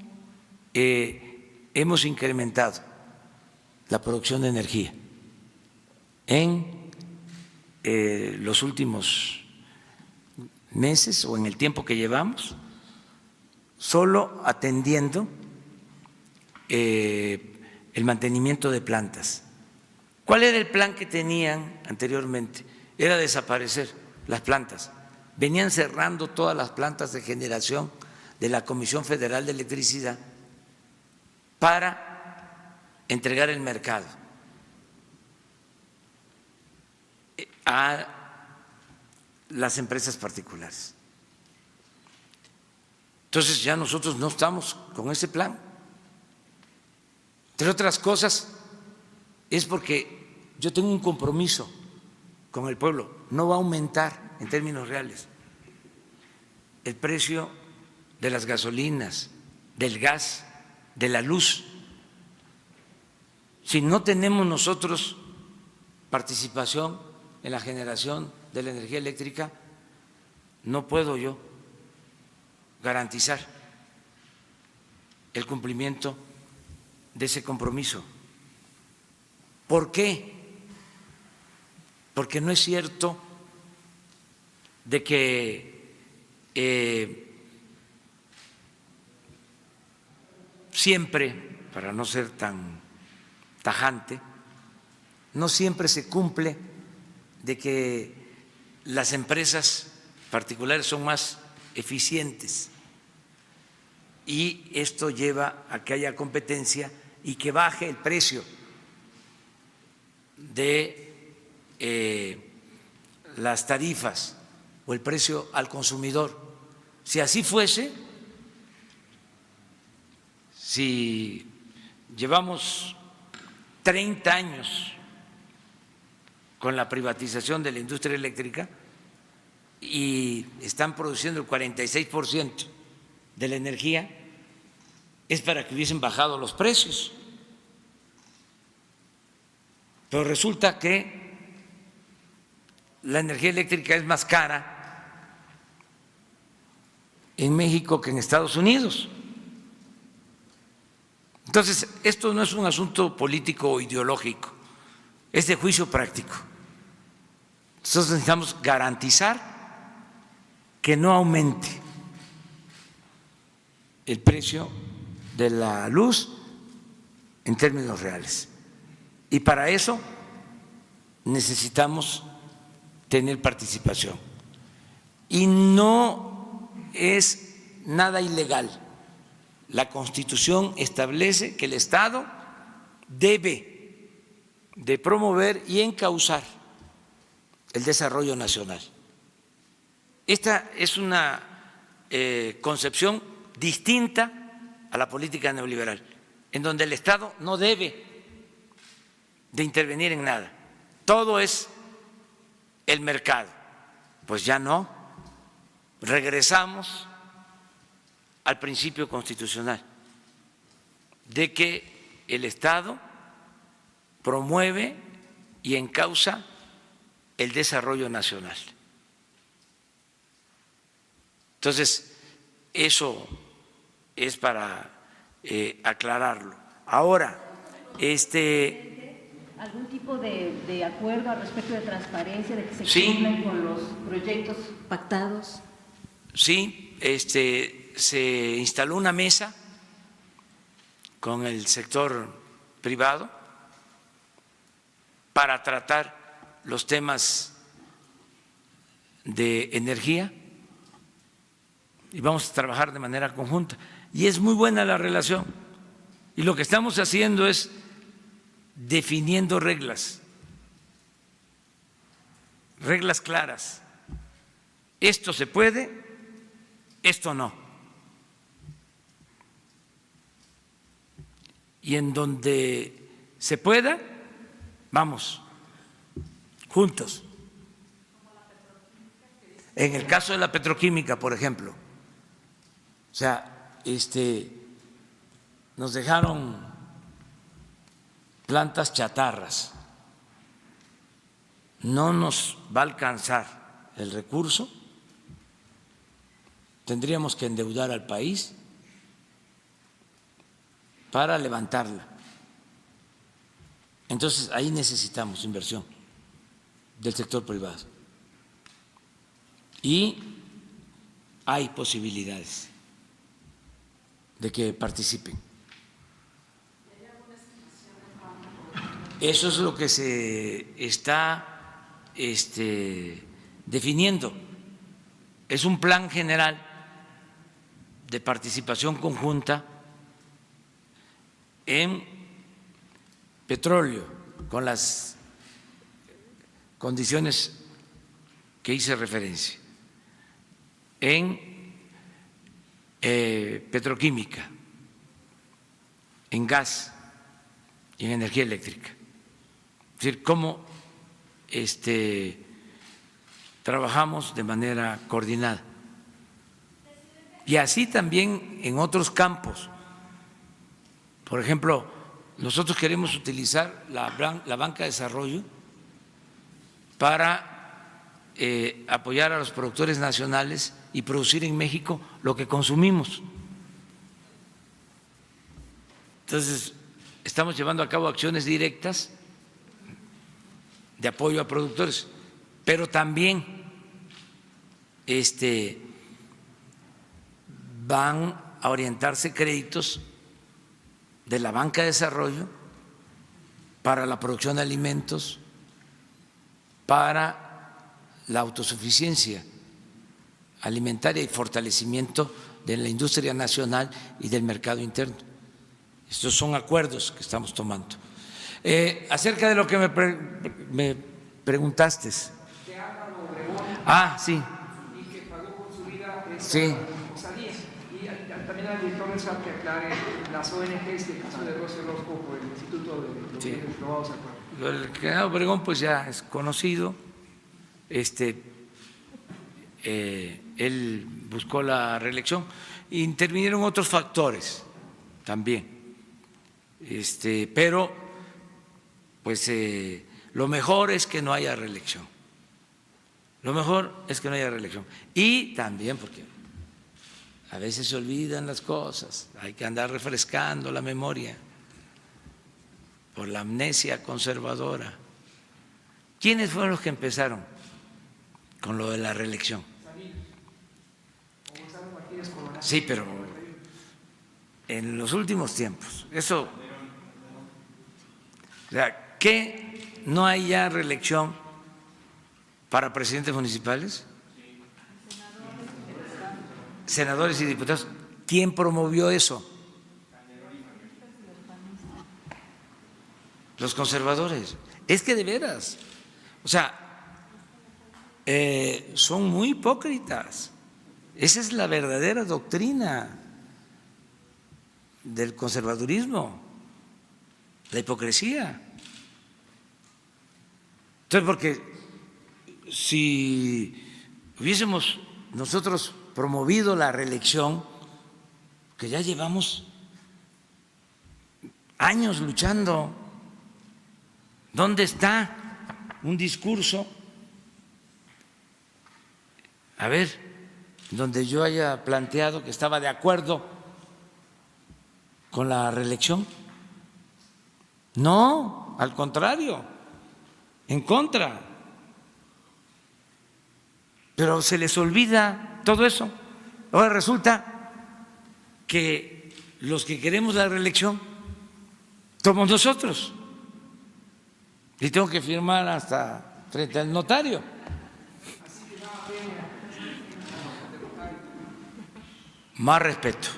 hemos incrementado la producción de energía en los últimos meses o en el tiempo que llevamos, solo atendiendo el mantenimiento de plantas. ¿Cuál era el plan que tenían anteriormente? Era desaparecer las plantas. Venían cerrando todas las plantas de generación de la Comisión Federal de Electricidad para entregar el mercado a las empresas particulares. Entonces ya nosotros no estamos con ese plan. Entre otras cosas, es porque yo tengo un compromiso con el pueblo. No va a aumentar en términos reales el precio de las gasolinas, del gas, de la luz. Si no tenemos nosotros participación en la generación de la energía eléctrica, no puedo yo garantizar el cumplimiento de ese compromiso. ¿Por qué? Porque no es cierto de que siempre, para no ser tan tajante, no siempre se cumple de que las empresas particulares son más eficientes y esto lleva a que haya competencia y que baje el precio de las tarifas o el precio al consumidor. Si así fuese, si llevamos 30 años con la privatización de la industria eléctrica y están produciendo el 46% de la energía, es para que hubiesen bajado los precios. Pero resulta que la energía eléctrica es más cara en México que en Estados Unidos. Entonces, esto no es un asunto político o ideológico, es de juicio práctico. Nosotros necesitamos garantizar que no aumente el precio de la luz en términos reales. Y para eso necesitamos tener participación. Y no es nada ilegal. La Constitución establece que el Estado debe de promover y encauzar el desarrollo nacional. Esta es una concepción distinta a la política neoliberal, en donde el Estado no debe de intervenir en nada. Todo es el mercado. Pues ya no. Regresamos al principio constitucional de que el Estado promueve y encauza el desarrollo nacional. Entonces, eso es para aclararlo. Ahora, ¿algún tipo de acuerdo al respecto de transparencia, de que se sí, cumplan con los proyectos pactados? Sí, se instaló una mesa con el sector privado para tratar los temas de energía y vamos a trabajar de manera conjunta. Y es muy buena la relación. Y lo que estamos haciendo es definiendo reglas claras. Esto se puede, esto no. y en donde se pueda, vamos, juntos. En el caso de la petroquímica, por ejemplo, o sea, nos dejaron plantas chatarras, no nos va a alcanzar el recurso, tendríamos que endeudar al país para levantarla. Entonces, ahí necesitamos inversión del sector privado. Y hay posibilidades de que participen. Eso es lo que se está definiendo. Es un plan general de participación conjunta en petróleo, con las condiciones que hice referencia, en petroquímica, en gas y en energía eléctrica. Es decir, cómo trabajamos de manera coordinada. Y así también en otros campos. Por ejemplo, nosotros queremos utilizar la banca de desarrollo para apoyar a los productores nacionales y producir en México lo que consumimos. Entonces, estamos llevando a cabo acciones directas de apoyo a productores, pero también van a orientarse créditos de la banca de desarrollo para la producción de alimentos, para la autosuficiencia alimentaria y fortalecimiento de la industria nacional y del mercado interno. Estos son acuerdos que estamos tomando. Acerca de lo que me preguntaste. Ah, sí. Y que pagó con su vida Sí. Osadía. Y también al director del SAT que aclare las ONGs, el caso de Rocío Orozco por el Instituto de los Bienes Robados a Puebla. Lo del general Obregón pues ya es conocido. Él buscó la reelección. Intervinieron otros factores también. Pero pues lo mejor es que no haya reelección. Lo mejor es que no haya reelección. Y también porque a veces se olvidan las cosas, hay que andar refrescando la memoria por la amnesia conservadora. ¿Quiénes fueron los que empezaron con lo de la reelección? Sí, pero en los últimos tiempos, eso, o sea, ¿qué no hay ya reelección para presidentes municipales? Senadores y diputados. ¿Quién promovió eso? Los conservadores. Es que de veras, o sea, son muy hipócritas. Esa es la verdadera doctrina del conservadurismo, la hipocresía. Entonces, porque si hubiésemos nosotros promovido la reelección, que ya llevamos años luchando, ¿dónde está un discurso? A ver, donde yo haya planteado que estaba de acuerdo con la reelección. No, al contrario, en contra. Pero se les olvida todo eso. Ahora resulta que los que queremos la reelección somos nosotros. Y tengo que firmar hasta frente al notario. Más respeto.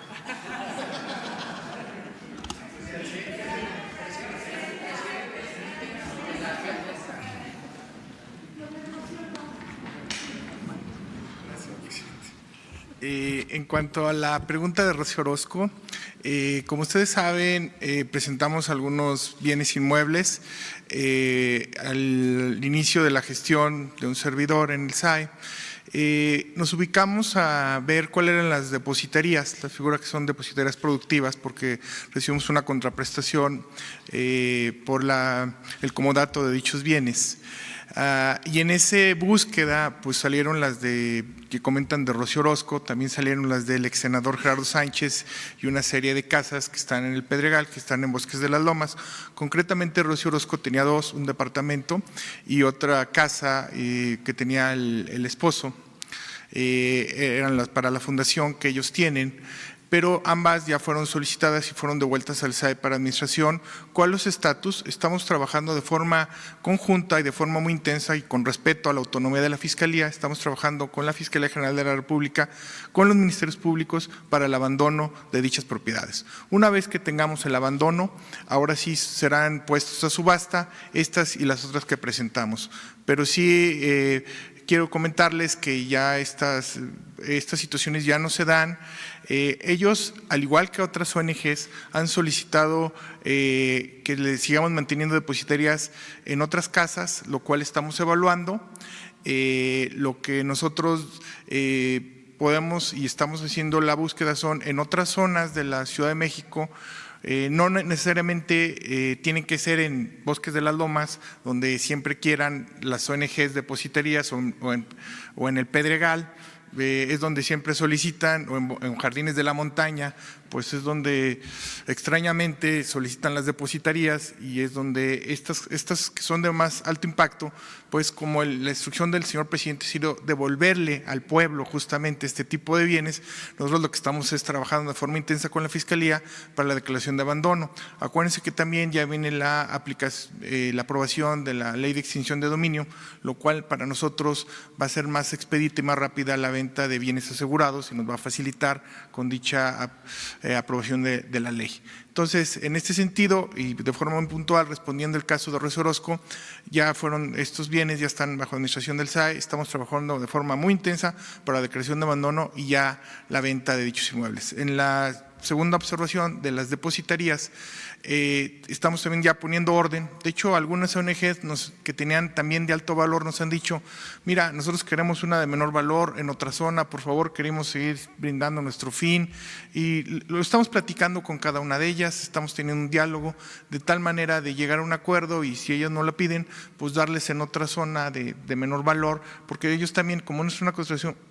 En cuanto a la pregunta de Rocío Orozco, Como ustedes saben, presentamos algunos bienes inmuebles al inicio de la gestión de un servidor en el SAE. Nos ubicamos a ver cuáles eran las depositarías, las figuras que son depositarías productivas, porque recibimos una contraprestación por el comodato de dichos bienes. Y en esa búsqueda pues salieron las que comentan de Rocío Orozco, también salieron las del ex senador Gerardo Sánchez y una serie de casas que están en el Pedregal, que están en Bosques de las Lomas. Concretamente Rocío Orozco tenía dos, un departamento y otra casa que tenía el esposo, eran las para la fundación que ellos tienen, pero ambas ya fueron solicitadas y fueron devueltas al SAE para administración. ¿Cuál es su estatus? Estamos trabajando de forma conjunta y de forma muy intensa y con respeto a la autonomía de la Fiscalía. Estamos trabajando con la Fiscalía General de la República, con los ministerios públicos para el abandono de dichas propiedades. Una vez que tengamos el abandono, ahora sí serán puestos a subasta estas y las otras que presentamos. Pero sí quiero comentarles que ya estas situaciones ya no se dan. Ellos, al igual que otras ONGs, han solicitado que les sigamos manteniendo depositarias en otras casas, lo cual estamos evaluando. Lo que nosotros podemos y estamos haciendo la búsqueda son en otras zonas de la Ciudad de México. No necesariamente tienen que ser en Bosques de las Lomas, donde siempre quieran las ONGs depositarías o en el Pedregal. Es donde siempre solicitan, o en Jardines de la Montaña, pues es donde extrañamente solicitan las depositarías y es donde estas que son de más alto impacto, pues como la instrucción del señor presidente ha sido devolverle al pueblo justamente este tipo de bienes, nosotros lo que estamos es trabajando de forma intensa con la Fiscalía para la declaración de abandono. Acuérdense que también ya viene la aprobación de la Ley de Extinción de Dominio, lo cual para nosotros va a ser más expedita y más rápida la venta de bienes asegurados y nos va a facilitar con dicha aprobación de la ley. Entonces, en este sentido y de forma muy puntual, respondiendo al caso de Rocío Orozco, ya fueron estos bienes, ya están bajo administración del SAE, estamos trabajando de forma muy intensa para la declaración de abandono y ya la venta de dichos inmuebles. En la segunda observación de las depositarías, estamos también ya poniendo orden. De hecho, algunas ONGs que tenían también de alto valor nos han dicho, mira, nosotros queremos una de menor valor en otra zona, por favor, queremos seguir brindando nuestro fin y lo estamos platicando con cada una de ellas, estamos teniendo un diálogo de tal manera de llegar a un acuerdo y si ellas no la piden, pues darles en otra zona de menor valor, porque ellos también, como no es una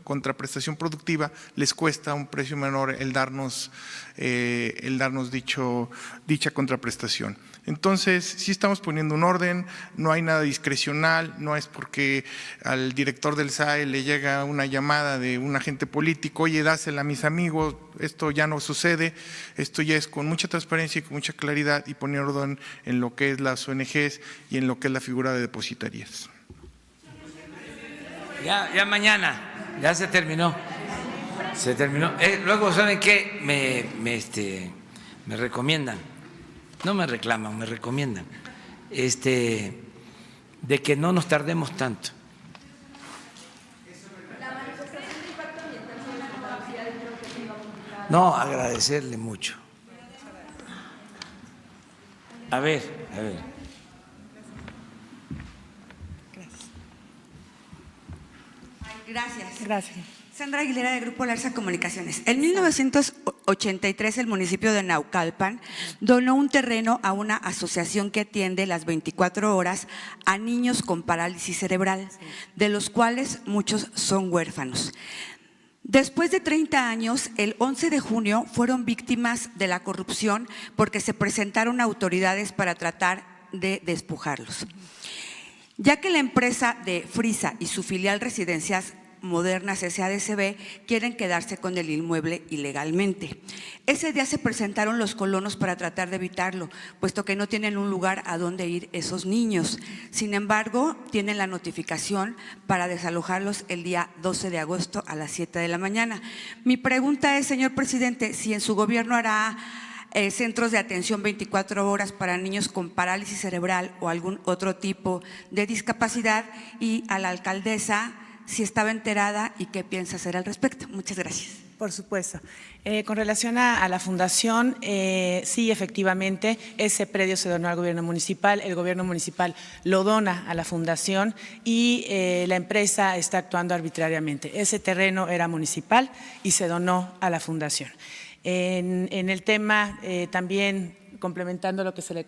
contraprestación productiva, les cuesta un precio menor el darnos dicha contraprestación. Entonces, sí estamos poniendo un orden, no hay nada discrecional, no es porque al director del SAE le llega una llamada de un agente político, oye, dásela a mis amigos, esto ya no sucede, esto ya es con mucha transparencia y con mucha claridad y poner orden en lo que es las ONGs y en lo que es la figura de depositarías. Ya mañana, ya se terminó. Se terminó. Luego, ¿saben qué? Me recomiendan, no me reclaman, me recomiendan, de que no nos tardemos tanto. No, agradecerle mucho. A ver. Gracias. Sandra Aguilera, de Grupo Larsa Comunicaciones. En 1983, el municipio de Naucalpan donó un terreno a una asociación que atiende las 24 horas a niños con parálisis cerebral, de los cuales muchos son huérfanos. Después de 30 años, el 11 de junio fueron víctimas de la corrupción porque se presentaron autoridades para tratar de despojarlos. Ya que la empresa de Frisa y su filial Residencias Modernas SADCB quieren quedarse con el inmueble ilegalmente. Ese día se presentaron los colonos para tratar de evitarlo, puesto que no tienen un lugar a donde ir esos niños. Sin embargo, tienen la notificación para desalojarlos el día 12 de agosto a las 7 de la mañana. Mi pregunta es, señor presidente, si en su gobierno hará centros de atención 24 horas para niños con parálisis cerebral o algún otro tipo de discapacidad, y a la alcaldesa si estaba enterada y qué piensa hacer al respecto. Muchas gracias. Por supuesto. Con relación a la fundación, sí, efectivamente, ese predio se donó al gobierno municipal, el gobierno municipal lo dona a la fundación y la empresa está actuando arbitrariamente. Ese terreno era municipal y se donó a la fundación. En el tema también, complementando lo que se le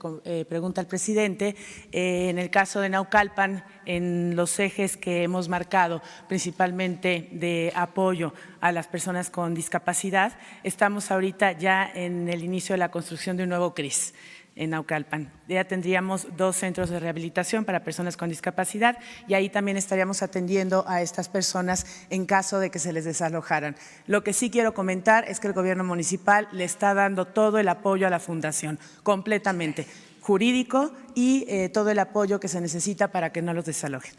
pregunta al presidente, en el caso de Naucalpan, en los ejes que hemos marcado, principalmente de apoyo a las personas con discapacidad, estamos ahorita ya en el inicio de la construcción de un nuevo CRIS en Naucalpan. Ya tendríamos 2 centros de rehabilitación para personas con discapacidad y ahí también estaríamos atendiendo a estas personas en caso de que se les desalojaran. Lo que sí quiero comentar es que el gobierno municipal le está dando todo el apoyo a la fundación, completamente, jurídico y todo el apoyo que se necesita para que no los desalojen.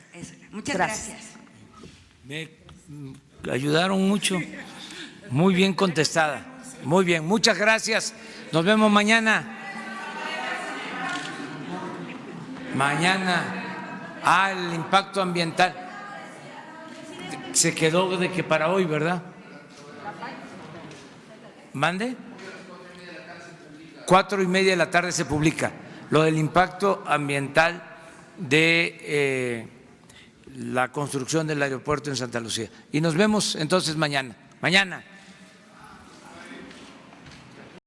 Muchas gracias. Me ayudaron mucho, muy bien contestada, muy bien, muchas gracias, nos vemos mañana. Mañana, el impacto ambiental se quedó de que para hoy, ¿verdad? ¿Mande? 4:30 de la tarde se publica lo del impacto ambiental de la construcción del aeropuerto en Santa Lucía. Y nos vemos entonces mañana.